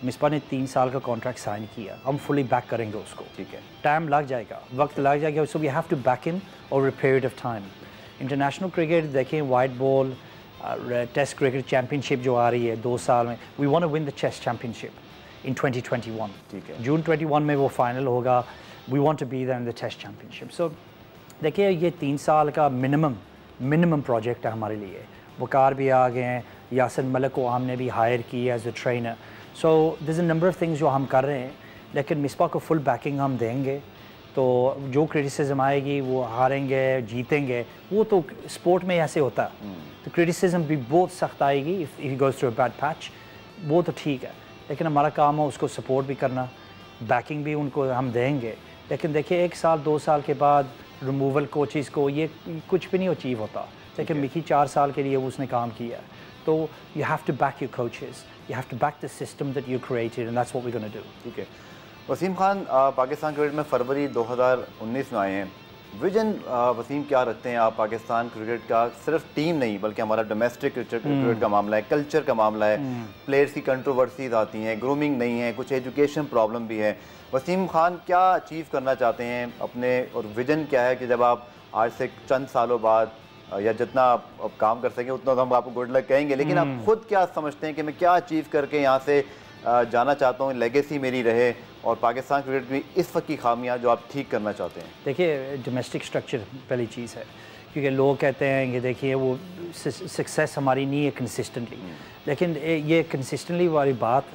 मिसबा ने 3 साल का कॉन्ट्रैक्ट साइन किया, हम फुली बैक करेंगे उसको। ठीक है, टाइम लग जाएगा, वक्त लग जाएगा, so we have to back him over a period of time. International cricket देखें, white ball test cricket championship जो आ रही है 2 साल में, we want to win the चेस चैम्पियनशिप इन 2021। ठीक है, जून 21 में वो फाइनल होगा, we want to be there in the test championship. So देखिए ये 3 साल का मिनिमम प्रोजेक्ट है हमारे लिए। वकार भी आ गए हैं, यासिर मलिक को हमने भी हायर की as a trainer. So there is a number of things जो हम कर रहे हैं, लेकिन मिसबा को फुल बैकिंग हम देंगे। तो जो क्रिटिसिज्म आएगी, वो हारेंगे जीतेंगे, वो तो स्पोर्ट में ऐसे होता है। तो क्रिटिसिज्म भी बहुत सख्त आएगी if he goes through a bad patch, वो तो ठीक है, लेकिन हमारा काम है उसको सपोर्ट भी करना, बैकिंग भी उनको हम देंगे। लेकिन देखिए 1 साल 2 साल के बाद रिमूवल कोचेज़ को ये कुछ भी नहीं अचीव होता, लेकिन मिकी 4 साल के लिए उसने काम किया। तो you have to back your coaches, you have to back the system that you created, and that's what we gonna do. ठीक है। वसीम खान, पाकिस्तान क्रिकेट में फरवरी 2019 में आए हैं। विजन वसीम क्या रखते हैं आप पाकिस्तान क्रिकेट का? सिर्फ टीम नहीं बल्कि हमारा डोमेस्टिक क्रिकेट का मामला है, कल्चर का मामला है, प्लेयर्स की कंट्रोवर्सीज आती हैं, ग्रूमिंग नहीं है, कुछ एजुकेशन प्रॉब्लम भी है। वसीम खान क्या अचीव करना चाहते हैं अपने, और विजन क्या है कि जब आप आज से चंद सालों बाद या जितना आप काम कर सकें उतना तो हम आपको गुड लक कहेंगे, लेकिन आप खुद क्या समझते हैं कि मैं क्या अचीव करके यहाँ से जाना चाहता हूँ, लेगेसी मेरी रहे, और पाकिस्तान क्रिकेट की इस वक्त की खामियां जो आप ठीक करना चाहते हैं? देखिए डोमेस्टिक स्ट्रक्चर पहली चीज़ है, क्योंकि लोग कहते हैं कि देखिए वो सक्सेस हमारी नहीं है कंसिस्टेंटली, लेकिन ये कंसिस्टेंटली वाली बात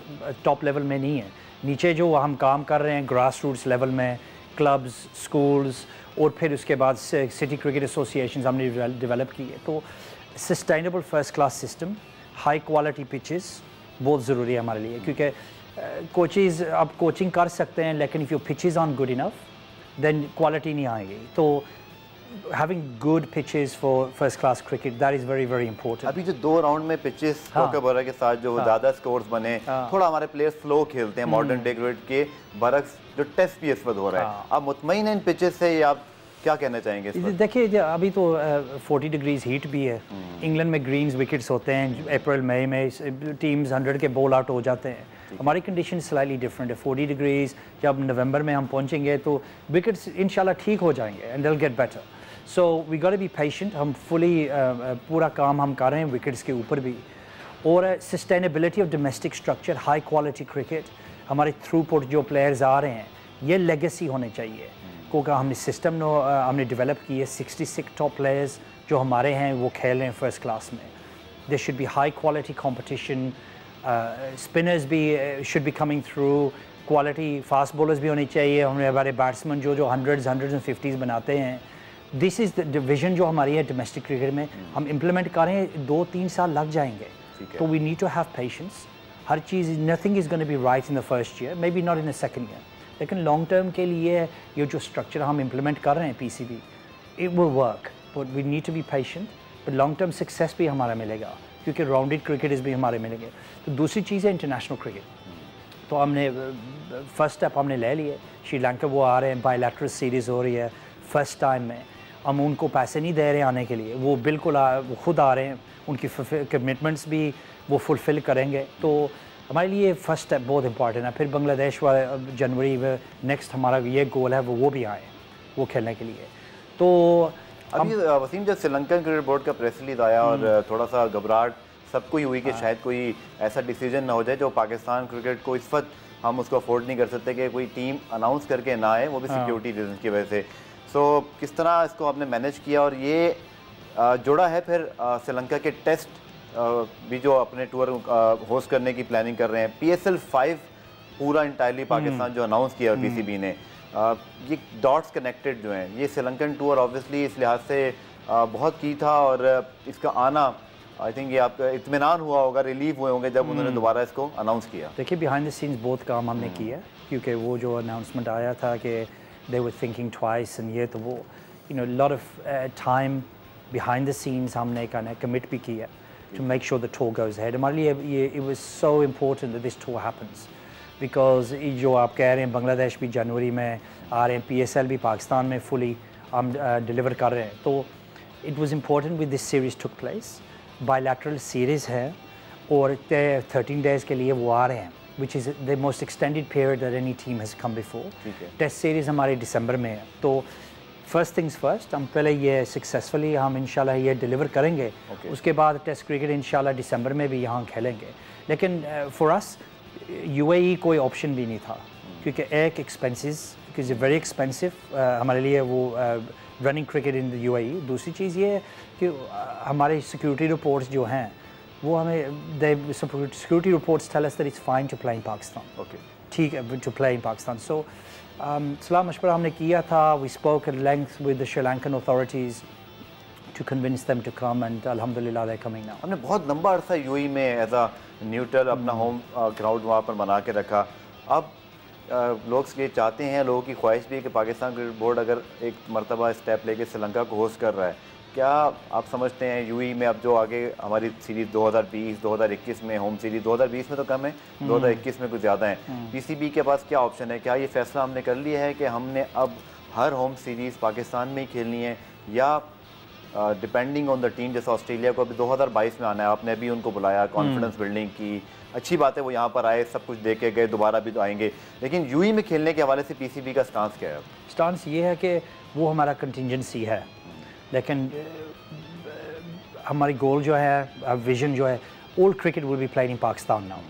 टॉप लेवल में नहीं है। नीचे जो हम काम कर रहे हैं ग्रास रूट्स लेवल में, क्लब्स, स्कूल्स, और फिर उसके बाद सिटी क्रिकेट एसोसिएशंस हमने डेवलप की है। तो sustainable first class system, high quality pitches बहुत ज़रूरी है हमारे लिए, क्योंकि कोचेज़ आप कोचिंग कर सकते हैं, लेकिन if your pitches are good enough then quality नहीं आएगी। तो having good pitches for first class cricket, that is very very important. अभी जो 2 राउंड में पिचेस बोरा के साथ जो ज़्यादा स्कोर्स बने, थोड़ा हमारे प्लेयर्स फ्लो खेलते हैं मॉडर्न डे क्रिकेट के बरक्स जो टेस्ट भी इस वक्त हो रहा है, आप मुतमईन हैं इन पिचेस से, या आप क्या कहना चाहेंगे? देखिए अभी तो 40 डिग्रीज हीट भी है, इंग्लैंड में ग्रीन्स विकेट्स होते हैं, अप्रैल मई में टीम्स 100 के बॉल आउट हो जाते हैं। हमारी कंडीशन स्लाइटली डिफरेंट है, 40 डिग्रीज, जब नवंबर में हम पहुंचेंगे तो विकेट्स इंशाल्लाह ठीक हो जाएंगे and they will get better. So we got to be patient, हम फुली पूरा काम हम कर रहे हैं विकेट्स के ऊपर भी, और sustainability of domestic structure, high quality cricket, हमारे थ्रूपुट जो प्लेयर्स आ रहे हैं ये लेगेसी होने चाहिए, क्योंकि हमने सिस्टम हमने डेवलप की है। 66 टॉप प्लेयर्स जो हमारे हैं वो खेल रहे हैं फर्स्ट क्लास में। There should be high quality competition, spinners भी should be coming through, quality fast bowlers भी होनी चाहिए। हमारे बैट्समैन जो 100s एंड 50s बनाते हैं, दिस इज़ द डिवीजन जो हमारी है डोमेस्टिक क्रिकेट में, हम इम्प्लीमेंट करें 2-3 साल लग जाएंगे। तो we need to have patience, हर चीज़, nothing is gonna be right in the first year, maybe not in the second year, लेकिन लॉन्ग टर्म के लिए ये जो स्ट्रक्चर हम इम्प्लीमेंट कर रहे हैं PCB, it will work, but we need to be patient, but long term success भी हमारा मिलेगा, क्योंकि राउंडेड क्रिकेट भी हमारे मिलेंगे। तो दूसरी चीज़ है इंटरनेशनल क्रिकेट, तो हमने फर्स्ट स्टेप हमने ले लिए, श्रीलंका वो आ रहे हैं, बायलैटरल सीरीज़ हो रही है फर्स्ट टाइम में, हम उनको पैसे नहीं दे रहे आने के लिए, वो बिल्कुल वो खुद आ रहे हैं, उनकी कमिटमेंट्स भी वो फुलफ़िल करेंगे। तो हमारे लिए फर्स्ट स्टेप बहुत इंपॉर्टेंट है। फिर बांग्लादेश वाले जनवरी में नेक्स्ट हमारा ये गोल है वो भी आए वो खेलने के लिए। तो अभी वसीम, जब श्रीलंकन क्रिकेट बोर्ड का प्रेस रिलीज आया और थोड़ा सा घबराहट सबको ही हुई कि शायद कोई ऐसा डिसीजन ना हो जाए जो पाकिस्तान क्रिकेट को इस वक्त हम उसको अफोर्ड नहीं कर सकते कि कोई टीम अनाउंस करके ना आए, वो भी सिक्योरिटी रीजन की वजह से। सो किस तरह इसको आपने मैनेज किया, और ये जुड़ा है फिर श्रीलंका के टेस्ट भी जो अपने टूर होस्ट करने की प्लानिंग कर रहे हैं, PSL 5 पूरा इंटायरली पाकिस्तान जो अनाउंस किया PCB ने, ये डॉट्स कनेक्टेड जो हैं, ये श्रीलंकन टूर ऑब्वियसली इस लिहाज से बहुत की था, और इसका आना आई थिंक ये आपका इत्मीनान हुआ होगा, रिलीफ हुए होंगे जब उन्होंने दोबारा इसको अनाउंस किया। देखिए बिहाइंड द सीन्स बहुत काम हमने किया, क्योंकि वो जो अनाउंसमेंट आया था कि दे वर थिंकिंग ट्वाइस, एंड ये तो वो lot of time behind the scenes हमने कहना कमिट भी किया to make sure the tour goes ahead. हमारे लिए ये it was so important that this tour happens because जो आप कह रहे हैं बांग्लादेश भी जनवरी में आ रहे हैं, PSL भी पाकिस्तान में fully हम डिलीवर कर रहे हैं, तो it was important with this series took place. Bilateral series है और 13 days के लिए वो आ रहे हैं, which is the most extended period that any team has come before. Test series हमारे दिसंबर में है, तो फर्स्ट थिंग्स फर्स्ट हम पहले ये सक्सेसफुली हम इंशाल्लाह ये डिलीवर करेंगे, उसके बाद टेस्ट क्रिकेट इंशाल्लाह दिसंबर में भी यहाँ खेलेंगे। लेकिन फॉर अस UAE कोई ऑप्शन भी नहीं था क्योंकि एक एक्सपेंसेस बिकॉज वेरी एक्सपेंसिव हमारे लिए वो running cricket in the UAE। दूसरी चीज़ ये है कि हमारे सिक्योरिटी रिपोर्ट्स जो हैं वो हमें security reports tell us that it's fine to play in Pakistan. ठीक है, to play in Pakistan. So सलाह मशवरा हमने किया था, we spoke at length with the Sri Lankan authorities to convince them to come and alhamdulillah they're coming now. हमने बहुत लंबा अरसा UAE में एज अ न्यूट्रल अपना होम ग्राउंड वहाँ पर बना के रखा। अब लोग ये चाहते हैं, लोगों की ख्वाहिश भी है कि पाकिस्तान क्रिकेट बोर्ड अगर एक मरतबा स्टेप लेके श्रीलंका को होस्ट कर रहा है, क्या आप समझते हैं UAE में अब जो आगे हमारी सीरीज़ 2020 2021 में होम सीरीज़ 2020 में तो कम है, 2021 में कुछ ज़्यादा है, PCB के पास क्या ऑप्शन है? क्या ये फैसला हमने कर लिया है कि हमने अब हर होम सीरीज़ पाकिस्तान में ही खेलनी है या डिपेंडिंग ऑन द टीम, जैसे ऑस्ट्रेलिया को अभी 2022 में आना है, आपने अभी उनको बुलाया, कॉन्फिडेंस बिल्डिंग की, अच्छी बात है वो यहाँ पर आए, सब कुछ देख के गए, दोबारा भी तो आएंगे, लेकिन UAE में खेलने के हवाले से PCB का स्टांस क्या है? स्टांस ये है कि वो हमारा कंटिजेंसी है, लेकिन हमारी गोल जो है, विजन जो है, all cricket will be played in Pakistan now,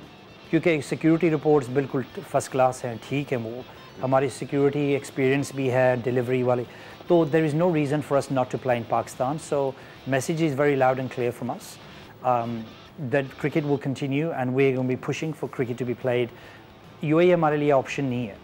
क्योंकि सिक्योरिटी रिपोर्ट्स बिल्कुल फर्स्ट क्लास हैं, ठीक है, वो हमारी सिक्योरिटी एक्सपीरियंस भी है डिलीवरी वाली, तो there is no reason for us not to play in Pakistan. So message is very loud and clear from us that cricket will continue and we are going to be pushing for cricket to be played. UAE हमारे लिए option नहीं है,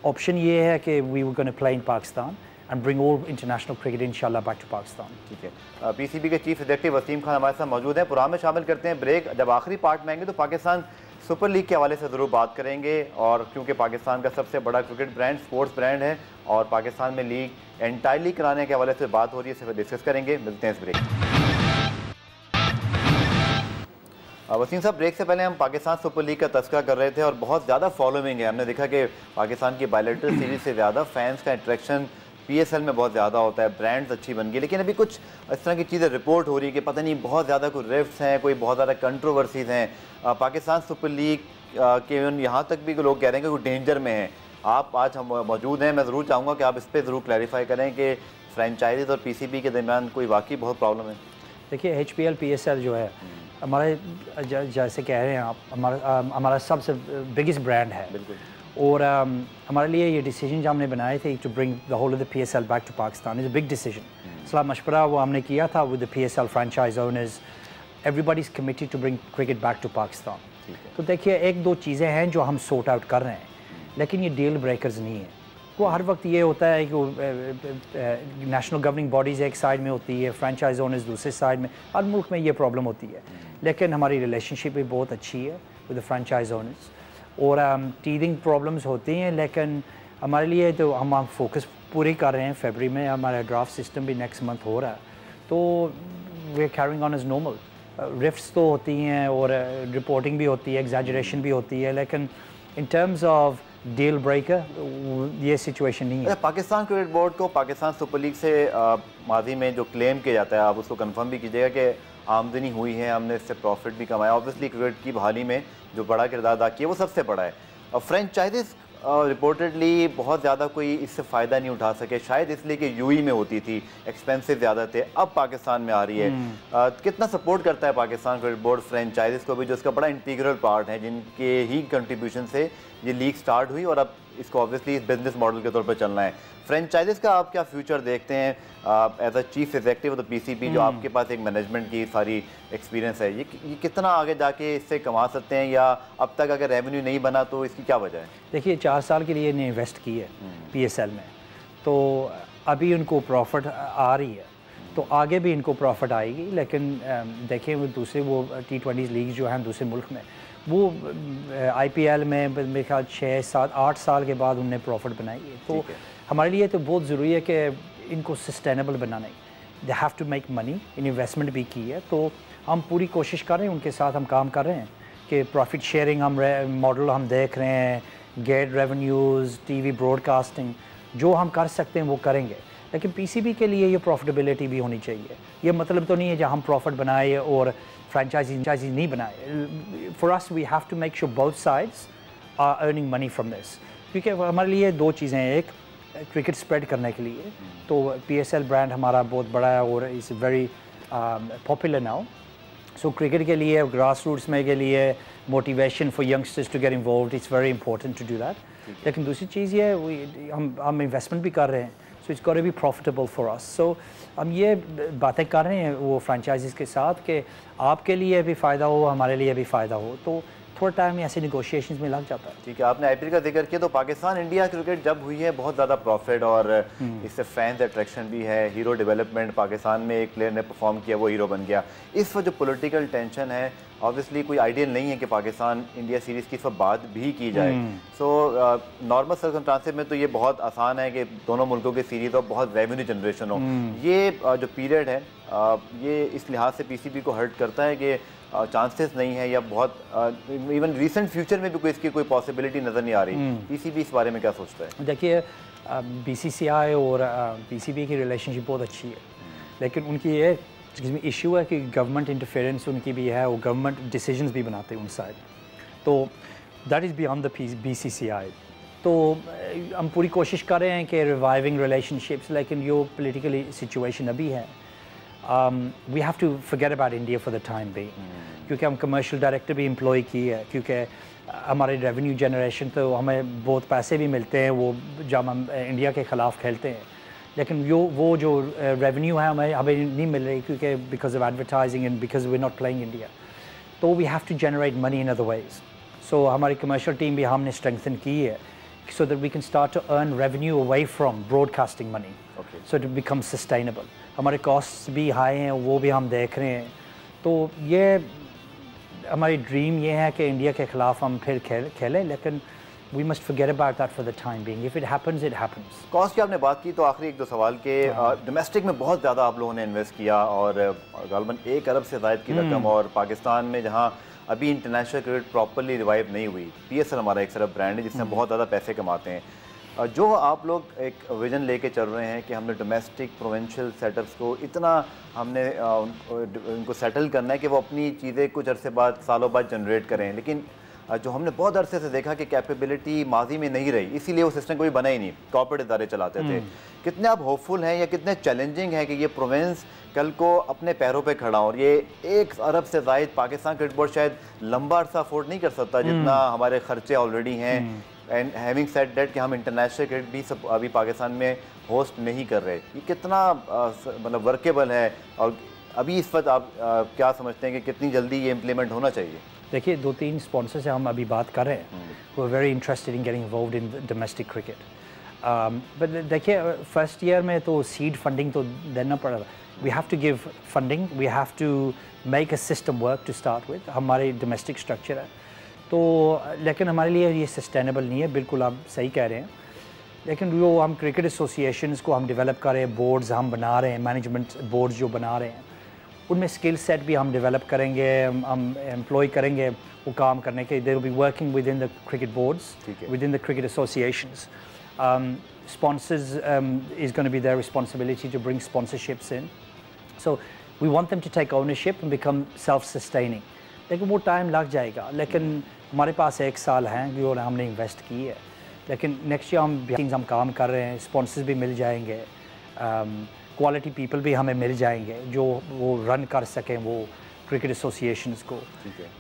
option ये है कि we were going to play in Pakistan and bring all international cricket inshallah back to Pakistan. ठीक है, PCB के चीफ एग्जीक्यूटिव वसीम खान हमारे साथ मौजूद हैं। प्रोग्राम में शामिल करते हैं ब्रेक। जब आखिरी पार्ट में आएंगे तो पाकिस्तान सुपर लीग के हवाले से ज़रूर बात करेंगे, और क्योंकि पाकिस्तान का सबसे बड़ा क्रिकेट ब्रांड स्पोर्ट्स ब्रांड है और पाकिस्तान में लीग एंटायरली कराने के हवाले से बात हो रही है, इसे डिस्कस करेंगे। मिलते हैं इस ब्रेक। वसीम साहब, ब्रेक से पहले हम पाकिस्तान सुपर लीग का तस्करा कर रहे थे और बहुत ज़्यादा फॉलोइंग है। हमने देखा कि पाकिस्तान की बायलैटरल सीरीज़ से ज़्यादा फैंस का इंट्रैक्शन PSL में बहुत ज़्यादा होता है, ब्रांड्स अच्छी बन गई, लेकिन अभी कुछ इस तरह की चीज़ें रिपोर्ट हो रही है कि पता नहीं बहुत ज़्यादा कोई रिफ्ट्स हैं, कोई बहुत ज़्यादा कंट्रोवर्सीज़ हैं। पाकिस्तान सुपर लीग के यहाँ तक भी लोग कह रहे हैं कि वो डेंजर में है। आप आज हम मौजूद हैं, मैं ज़रूर चाहूँगा कि आप इस पर ज़रूर क्लैरिफाई करें कि फ्रेंचाइजीज़ और PCB के दरमियान कोई वाकई बहुत प्रॉब्लम है। देखिए, HPL PSL जो है हमारे जैसे कह रहे हैं आप, हमारा सबसे बिगेस्ट ब्रांड है, बिल्कुल, और हमारे लिए ये डिसीजन जो हमने बनाए थे to bring the whole of the PSL back to Pakistan is a big decision. सलाह मशवरा वो हमने किया था with the PSL franchise owners, everybody is committed to bring cricket back to Pakistan. तो देखिए, एक दो चीज़ें हैं जो हम सॉर्ट आउट कर रहे हैं, लेकिन ये डील ब्रेकर्स नहीं है। वो हर वक्त ये होता है कि नेशनल गवर्निंग बॉडीज़ एक साइड में होती है, फ्रेंचाइज ओनर्स दूसरे साइड में, हर मुल्क में ये प्रॉब्लम होती है, लेकिन हमारी रिलेशनशिप भी बहुत अच्छी है विद द फ्रेंचाइज ओनर्स, और टीदिंग प्रॉब्लम्स होती हैं, लेकिन हमारे लिए तो हम फोकस पूरी कर रहे हैं। फरवरी में हमारा ड्राफ्ट सिस्टम भी नेक्स्ट मंथ हो रहा है, तो we are carrying on as normal. Rifts तो होती हैं और रिपोर्टिंग भी होती है, एग्जैजरेशन भी होती है, लेकिन in terms of deal breaker ये सिचुएशन नहीं है। पाकिस्तान क्रिकेट बोर्ड को पाकिस्तान सुपर लीग से माजी में जो क्लेम किया जाता है, आप उसको कंफर्म भी कीजिएगा कि आमदनी हुई है, हमने इससे प्रॉफिट भी कमाया। ऑब्वियसली क्रिकेट की बहाली में जो बड़ा किरदार अदा किया वो सबसे बड़ा है। और फ्रेंचाइजीज रिपोर्टेडली बहुत ज़्यादा कोई इससे फ़ायदा नहीं उठा सके, शायद इसलिए कि UAE में होती थी, एक्सपेंसिव ज़्यादा थे, अब पाकिस्तान में आ रही है। कितना सपोर्ट करता है पाकिस्तान क्रिकेट बोर्ड फ्रेंचाइजीज को भी, जो इसका बड़ा इंटीग्रल पार्ट है, जिनके ही कंट्रीब्यूशन से ये लीग स्टार्ट हुई और अब इसको ऑब्वियसली इस बिजनेस मॉडल के तौर पर चलना है। फ्रेंचाइजीज का आप क्या फ्यूचर देखते हैं as a chief executive of the PCB, जो आपके पास एक मैनेजमेंट की सारी एक्सपीरियंस है, ये कितना आगे जाके इससे कमा सकते हैं, या अब तक अगर रेवेन्यू नहीं बना तो इसकी क्या वजह है? देखिए, 4 साल के लिए इन्हें इन्वेस्ट की है PSL में, तो अभी उनको प्रॉफिट आ रही है, तो आगे भी इनको प्रॉफिट आएगी, लेकिन देखिए वो दूसरे वो T20 लीग जो हैं दूसरे मुल्क में, वो IPL में मेरे ख्याल 6, 7, 8 साल के बाद उनने प्रॉफिट बनाई है। तो हमारे लिए तो बहुत ज़रूरी है कि इनको सस्टेनेबल बनाना है। They have to make money, investment भी की है, तो हम पूरी कोशिश कर रहे हैं, उनके साथ हम काम कर रहे हैं कि प्रॉफिट शेयरिंग हम मॉडल हम देख रहे हैं, गेट रेवेन्यूज़, टीवी ब्रॉडकास्टिंग, जो हम कर सकते हैं वो करेंगे। लेकिन पीसीबी के लिए ये प्रॉफिटेबिलिटी भी होनी चाहिए। ये मतलब तो नहीं है जहाँ हम प्रॉफिट बनाए और फ्रेंचाइजी नहीं बनाए। For us we have to make sure both sides are earning money from this, क्योंकि हमारे लिए दो चीज़ें हैं, एक क्रिकेट स्प्रेड करने के लिए तो PSL ब्रांड हमारा बहुत बड़ा है और is very popular now, so cricket के लिए ग्रास रूट्स में के लिए motivation for youngsters to get involve, it's very important to do that. लेकिन दूसरी चीज़ ये हम इन्वेस्टमेंट भी कर रहे हैं, so it's got to be profitable for us. So हम ये बातें कर रहे हैं वो फ्रेंचाइजीज़ के साथ कि आपके लिए भी फ़ायदा हो, हमारे लिए भी फ़ायदा हो, तो थोड़ा टाइम ऐसे नेगोशिएशंस में लग जाता है। ठीक है, आपने IPL का जिक्र किया, तो पाकिस्तान इंडिया क्रिकेट जब हुई है बहुत ज़्यादा प्रॉफिट और इससे फैंस अट्रैक्शन भी है, हीरो डेवलपमेंट, पाकिस्तान में एक प्लेयर ने परफॉर्म किया वो हीरो बन गया। इस वक्त जो पॉलिटिकल टेंशन है, ऑब्वियसली कोई आइडियल नहीं है कि पाकिस्तान इंडिया सीरीज़ की इस वक्त बात भी की जाए। सो नॉर्मल सर्कमस्टांसेस में तो ये बहुत आसान है कि दोनों मुल्कों की सीरीज़ और बहुत रेवेन्यू जनरेशन हो। ये जो पीरियड है ये इस लिहाज से PCB को हर्ट करता है कि चांसेस नहीं है, या बहुत इवन रिसेंट फ्यूचर में भी कोई इसकी कोई पॉसिबिलिटी नज़र नहीं आ रही। PCB इस बारे में क्या सोचता है? देखिए BCCI और PCB की रिलेशनशिप बहुत अच्छी है, लेकिन उनकी ये इशू है कि गवर्नमेंट इंटरफेरेंस उनकी भी है, वो गवर्नमेंट डिसीजंस भी बनाते हैं उन साइड, तो that is beyond the BCCI। तो हम पूरी कोशिश कर रहे हैं कि रिवाइविंग रिलेशनशिप्स, लेकिन जो पोलिटिकल सिचुएशन अभी है we have to forget about India for the time being, क्योंकि हम कमर्शियल डायरेक्टर भी एम्प्लॉय की है, क्योंकि हमारे रेवेन्यू जनरेशन तो हमें बहुत पैसे भी मिलते हैं वो जब हम इंडिया के ख़िलाफ़ खेलते हैं, लेकिन वो जो रेवेन्यू है हमें नहीं मिल रही, क्योंकि because of advertising and because we not playing India, तो we have to generate money in other ways. So हमारी कमर्शियल टीम भी हमने स्ट्रेंथन की है so that we can start to earn revenue away from broadcasting money, so it becomes sustainable. हमारे costs भी high हैं, वो भी हम देख रहे हैं, तो ये हमारी ड्रीम ये है कि इंडिया के ख़िलाफ़ हम फिर खेलें, लेकिन we must forget about that for the time being. If it happens, it happens. Cost की आपने बात की, तो आखिरी एक दो सवाल के डोमेस्टिक में बहुत ज़्यादा आप लोगों ने इन्वेस्ट किया और गालबन 1 अरब से ज़ायद की रकम, और पाकिस्तान में जहाँ अभी इंटरनेशनल क्रिकेट प्रॉपर्ली रिवाइव नहीं हुई, PSL हमारा एक तरफ ब्रांड है जिसमें बहुत ज़्यादा पैसे कमाते हैं, जो आप लोग एक विजन लेके चल रहे हैं कि हमने डोमेस्टिक प्रोविंशियल सेटअप्स को इतना हमने उनको सेटल करना है कि वो अपनी चीज़ें कुछ अरसे बाद, सालों बाद जनरेट करें, लेकिन जो हमने बहुत अरसे से देखा कि कैपेबिलिटी माजी में नहीं रही, इसीलिए वो सिस्टम कोई बना ही नहीं, कॉर्पोरेट इदारे चलाते थे। कितने आप होपफुल हैं या कितने चैलेंजिंग है कि ये प्रोविंस कल को अपने पैरों पे खड़ा हो, और ये 1 अरब से ज़ायद पाकिस्तान क्रिकेट बोर्ड शायद लंबा अरसा अफोर्ड नहीं कर सकता जितना हमारे खर्चे ऑलरेडी हैं, एंड हैविंग सेड दैट कि हम इंटरनेशनल क्रिकेट भी सब अभी पाकिस्तान में होस्ट नहीं कर रहे, ये कितना मतलब वर्केबल है, और अभी इस वक्त आप क्या समझते हैं कि कितनी जल्दी ये इम्प्लीमेंट होना चाहिए? देखिए 2-3 स्पॉन्सर से हम अभी बात कर रहे हैं, वो very interested in getting involved in domestic cricket, but देखिए फर्स्ट ईयर में तो सीड फंडिंग तो देना पड़ा, we have to give funding, we have to make a system work to start with, हमारे डोमेस्टिक स्ट्रक्चर है तो, लेकिन हमारे लिए ये सस्टेनेबल नहीं है, बिल्कुल आप सही कह रहे हैं, लेकिन जो हम क्रिकेट एसोसिएशंस को हम डेवलप कर रहे हैं, बोर्ड्स हम बना रहे हैं, मैनेजमेंट बोर्ड्स जो बना रहे हैं, उनमें स्किल सेट भी हम डेवलप करेंगे, हम एम्प्लॉय करेंगे वो काम करने के, they will be working with in the cricket boards, with in the cricket associations, sponsors is going to be their responsibility to bring sponsorships in, so we want them to take ownership and become self-sustaining, लेकिन वो time लग जाएगा, लेकिन हमारे पास 1 साल हैं जो हमने इन्वेस्ट की है, लेकिन नेक्स्ट ईयर हम काम कर रहे हैं, स्पॉन्सर्स भी मिल जाएंगे, क्वालिटी पीपल भी हमें मिल जाएंगे जो वो रन कर सकें वो क्रिकेट एसोसिएशंस को,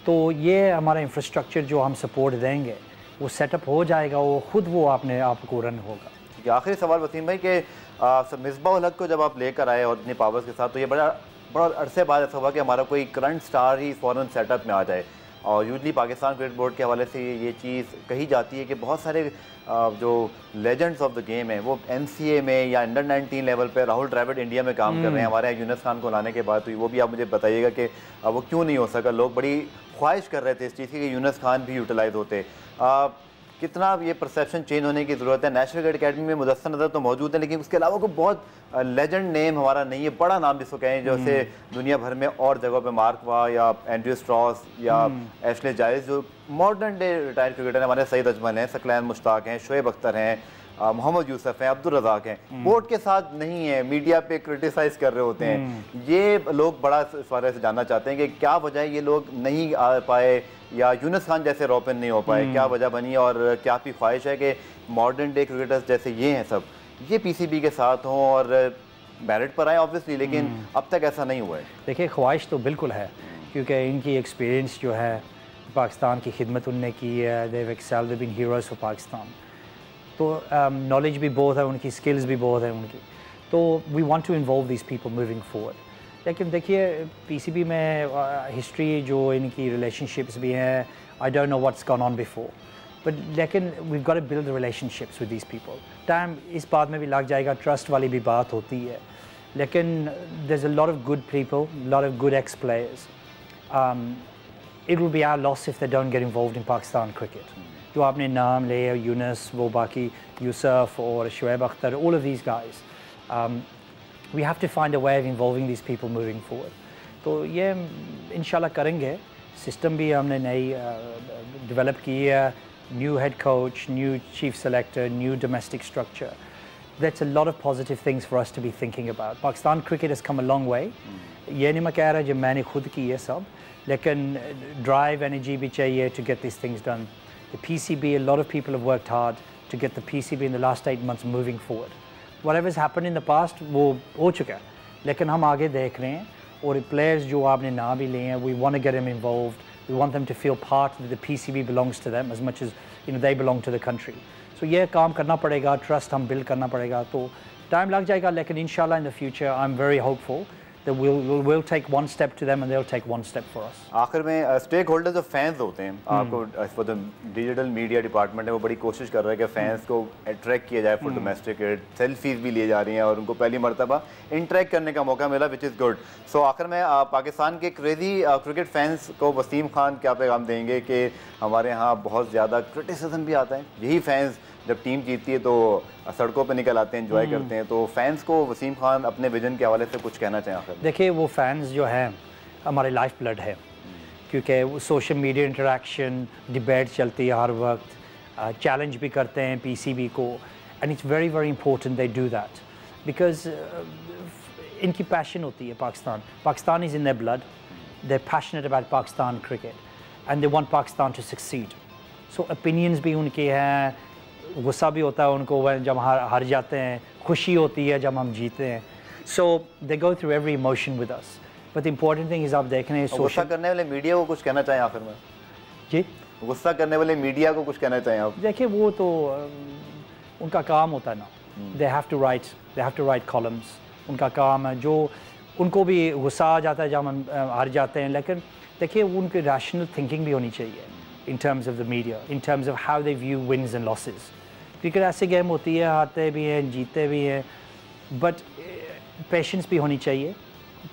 तो ये हमारा इंफ्रास्ट्रक्चर जो हम सपोर्ट देंगे वो सेटअप हो जाएगा, वो खुद वो अपने आप को रन होगा। ठीक है, आखिरी सवाल वसीम भाई कि मिसबाह-उल हक को जब आप लेकर आए और इतनी पावर्स के साथ, तो ये बड़ा अरसे बाद ऐसा हुआ कि हमारा कोई करंट स्टार ही फ़ौरन सेटअप में आ जाए, और यूजली पाकिस्तान क्रिकेट बोर्ड के हवाले से ये चीज़ कही जाती है कि बहुत सारे जो लेजेंड्स ऑफ द गेम है वो NCA में या अंडर 19 लेवल पे, राहुल द्रविड़ इंडिया में काम कर रहे हैं, हमारे यहाँ यूनुस खान को लाने के बाद हुई, वो भी आप मुझे बताइएगा कि वो क्यों नहीं हो सका, लोग बड़ी ख्वाहिश कर रहे थे इस चीज़ की कि यूनुस खान भी यूटिलाइज़ होते। कितना ये परसेप्शन चेंज होने की ज़रूरत है। नेशनल क्रिकेट अकेडमी में मुदस्सर नज़र तो मौजूद है, लेकिन उसके अलावा कोई बहुत लेजेंड नेम हमारा नहीं है, बड़ा नाम जिसको कहें, जैसे दुनिया भर में और जगहों पे मार्क वा या एंड्रयू स्ट्रॉस या एशले जायज़, जो मॉडर्न डे रिटायर्ड क्रिकेटर हैं। हमारे सईद अजमल हैं, सकलैन मुश्ताक हैं, शोएब अख्तर हैं, मोहम्मद यूसुफ हैं, अब्दुल रज़ाक हैं। बोर्ड के साथ नहीं है, मीडिया पे क्रिटिसाइज़ कर रहे होते हैं। ये लोग बड़ा इस बारे से जानना चाहते हैं कि क्या वजह है ये लोग नहीं आ पाए, या यूनुस खान जैसे रोपन नहीं हो पाए, क्या वजह बनी, और क्या आपकी ख्वाहिश है कि मॉडर्न डे क्रिकेटर्स जैसे ये हैं सब, ये पीसीबी के साथ हों और बैलेट पर आए ऑब्वियसली, लेकिन अब तक ऐसा नहीं हुआ है। देखिए, ख्वाहिश तो बिल्कुल है, क्योंकि इनकी एक्सपीरियंस जो है, पाकिस्तान की खिदमत उनने की है, they have excelled, they been heroes for Pakistan. तो नॉलेज भी बहुत है उनकी, स्किल्स भी बहुत है उनकी, तो we want to involve these people moving forward. लेकिन देखिए, पीसीबी में हिस्ट्री जो इनकी रिलेशनशिप्स भी हैं, I don't know what's gone on before, but लेकिन we got to build relationships with these people. Time इस बात में भी लग जाएगा, ट्रस्ट वाली भी बात होती है, लेकिन there is a lot of good people, lot of good ex players. It will be our loss if they don't get involved in Pakistan cricket. जो आपने नाम ले, यूनुस, वो बाकी यूसुफ और Shoaib Akhtar, all of these guys, we have to find a way of involving these people moving forward. तो ये इंशाल्लाह करेंगे। सिस्टम भी हमने नई डेवलप की है, new head coach, new chief selector, new domestic structure. That's a lot of positive things for us to be thinking about. Pakistan cricket has come a long way. ये नहीं मैं कह रहा जो मैंने खुद की ये सब, लेकिन drive, energy भी चाहिए to get these things done. The PCB, a lot of people have worked hard to get the PCB in the last 8 months moving forward. Whatever's happened in the past, वो हो चुका है, लेकिन हम आगे देख रहे हैं, और players जो आपने नाम भी लिए हैं, we want to get them involved. We want them to feel part that the PCB belongs to them as much as they belong to the country. So ये काम करना पड़ेगा, ट्रस्ट हम बिल्ड करना पड़ेगा, तो टाइम लग जाएगा, लेकिन इंशाल्लाह in the future I'm very hopeful that we'll take one step to them and they'll take one step for us. आखिर में स्टेक होल्डर्स जो फैंस होते हैं, आपको for the digital media department है, वो बड़ी कोशिश कर रहा है कि फैंस को अट्रैक्ट किया जाए फॉर डोमेस्टिक क्रिकेट। सेल्फीज भी लिए जा रही हैं और उनको पहली मरतबा इंटरेक्ट करने का मौका मिला, विच इज़ गुड। सो आखिर में पाकिस्तान के क्रेजी क्रिकेट फैंस को वसीम खान क्या पैगाम देंगे कि हमारे यहाँ बहुत ज़्यादा क्रिटिसिज्म भी आता है, यही फैंस जब टीम जीतती है तो सड़कों पे निकल आते हैं, एंजॉय करते हैं, तो फैंस को वसीम खान अपने विजन के हवाले से कुछ कहना चाहिए आखिर? देखिए, वो फैंस जो हैं हमारे लाइफ ब्लड है, क्योंकि वो सोशल मीडिया इंटरेक्शन, डिबेट चलती है हर वक्त, चैलेंज भी करते हैं पीसीबी को, and it's very very important they do that, because इनकी पैशन होती है Pakistan is in their blood, they are passionate about Pakistan cricket and they want Pakistan to succeed. So opinions भी उनके हैं, गुस्सा भी होता है उनको जब हार जाते हैं, खुशी होती है जब हम जीते हैं, so they go through every emotion with us, but important thing is आप देख रहे हैं गुस्सा करने वाले मीडिया को कुछ कहना चाहें आखिर में? जी, गुस्सा करने वाले मीडिया को कुछ कहना चाहें आप? देखिए, वो तो उनका काम होता है ना, they have to write columns, उनका काम है, जो उनको भी गुस्सा आ जाता है जब हम हार जाते हैं, लेकिन देखिए उनकी रैशनल थिंकिंग भी होनी चाहिए in terms of the media, in terms of how they view wins and losses. Cricket ऐसे गेम होती है, हारते भी हैं, जीते भी हैं, बट पेशेंस भी होनी चाहिए,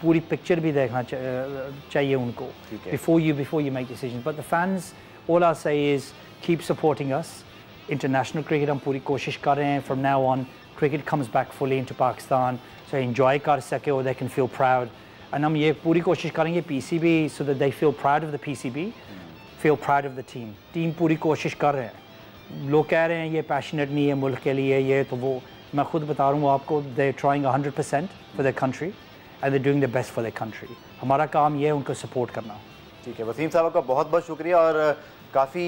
पूरी पिक्चर भी देखना चाहिए उनको before you make decisions. But the fans, all I say is keep supporting us. International cricket हम पूरी कोशिश कर रहे हैं, from now on cricket comes back fully into Pakistan, so enjoy कर सके और they can feel proud. And हम ये पूरी कोशिश करेंगे PCB so that they feel proud of the PCB, feel proud of the team. Team पूरी कोशिश कर रहे हैं, लोग कह रहे हैं ये पैशनेट नहीं है मुल्क के लिए, ये तो वो, मैं खुद बता रहा हूँ आपको, they're trying 100% for their country and they're doing their best for their country. हमारा काम ये है उनको सपोर्ट करना। ठीक है, वसीम साहब का बहुत बहुत शुक्रिया, और काफ़ी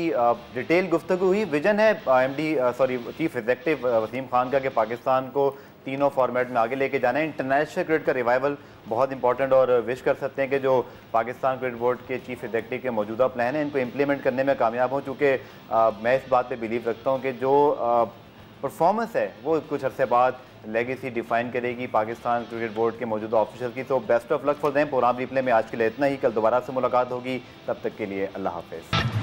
डिटेल गुफ्तगू हुई। विजन है चीफ एग्जेक्टिव वसीम खान का कि पाकिस्तान को तीनों फॉर्मेट में आगे लेके जाना है। इंटरनेशनल क्रिकेट का रिवाइवल बहुत इंपॉर्टेंट, और विश कर सकते हैं कि जो पाकिस्तान क्रिकेट बोर्ड के चीफ एग्जेक्टिव के मौजूदा प्लान हैं इनको इम्प्लीमेंट करने में कामयाब हों, चूँकि मैं इस बात पे बिलीव रखता हूँ कि जो परफॉर्मेंस है वो कुछ अरसे बाद लेगेसी डिफाइन करेगी पाकिस्तान क्रिकेट बोर्ड के मौजूदा ऑफिसर की। तो best of luck for them. Programme replay में आज के लिए इतना ही, कल दोबारा से मुलाकात होगी, तब तक के लिए अल्लाह हाफिज़।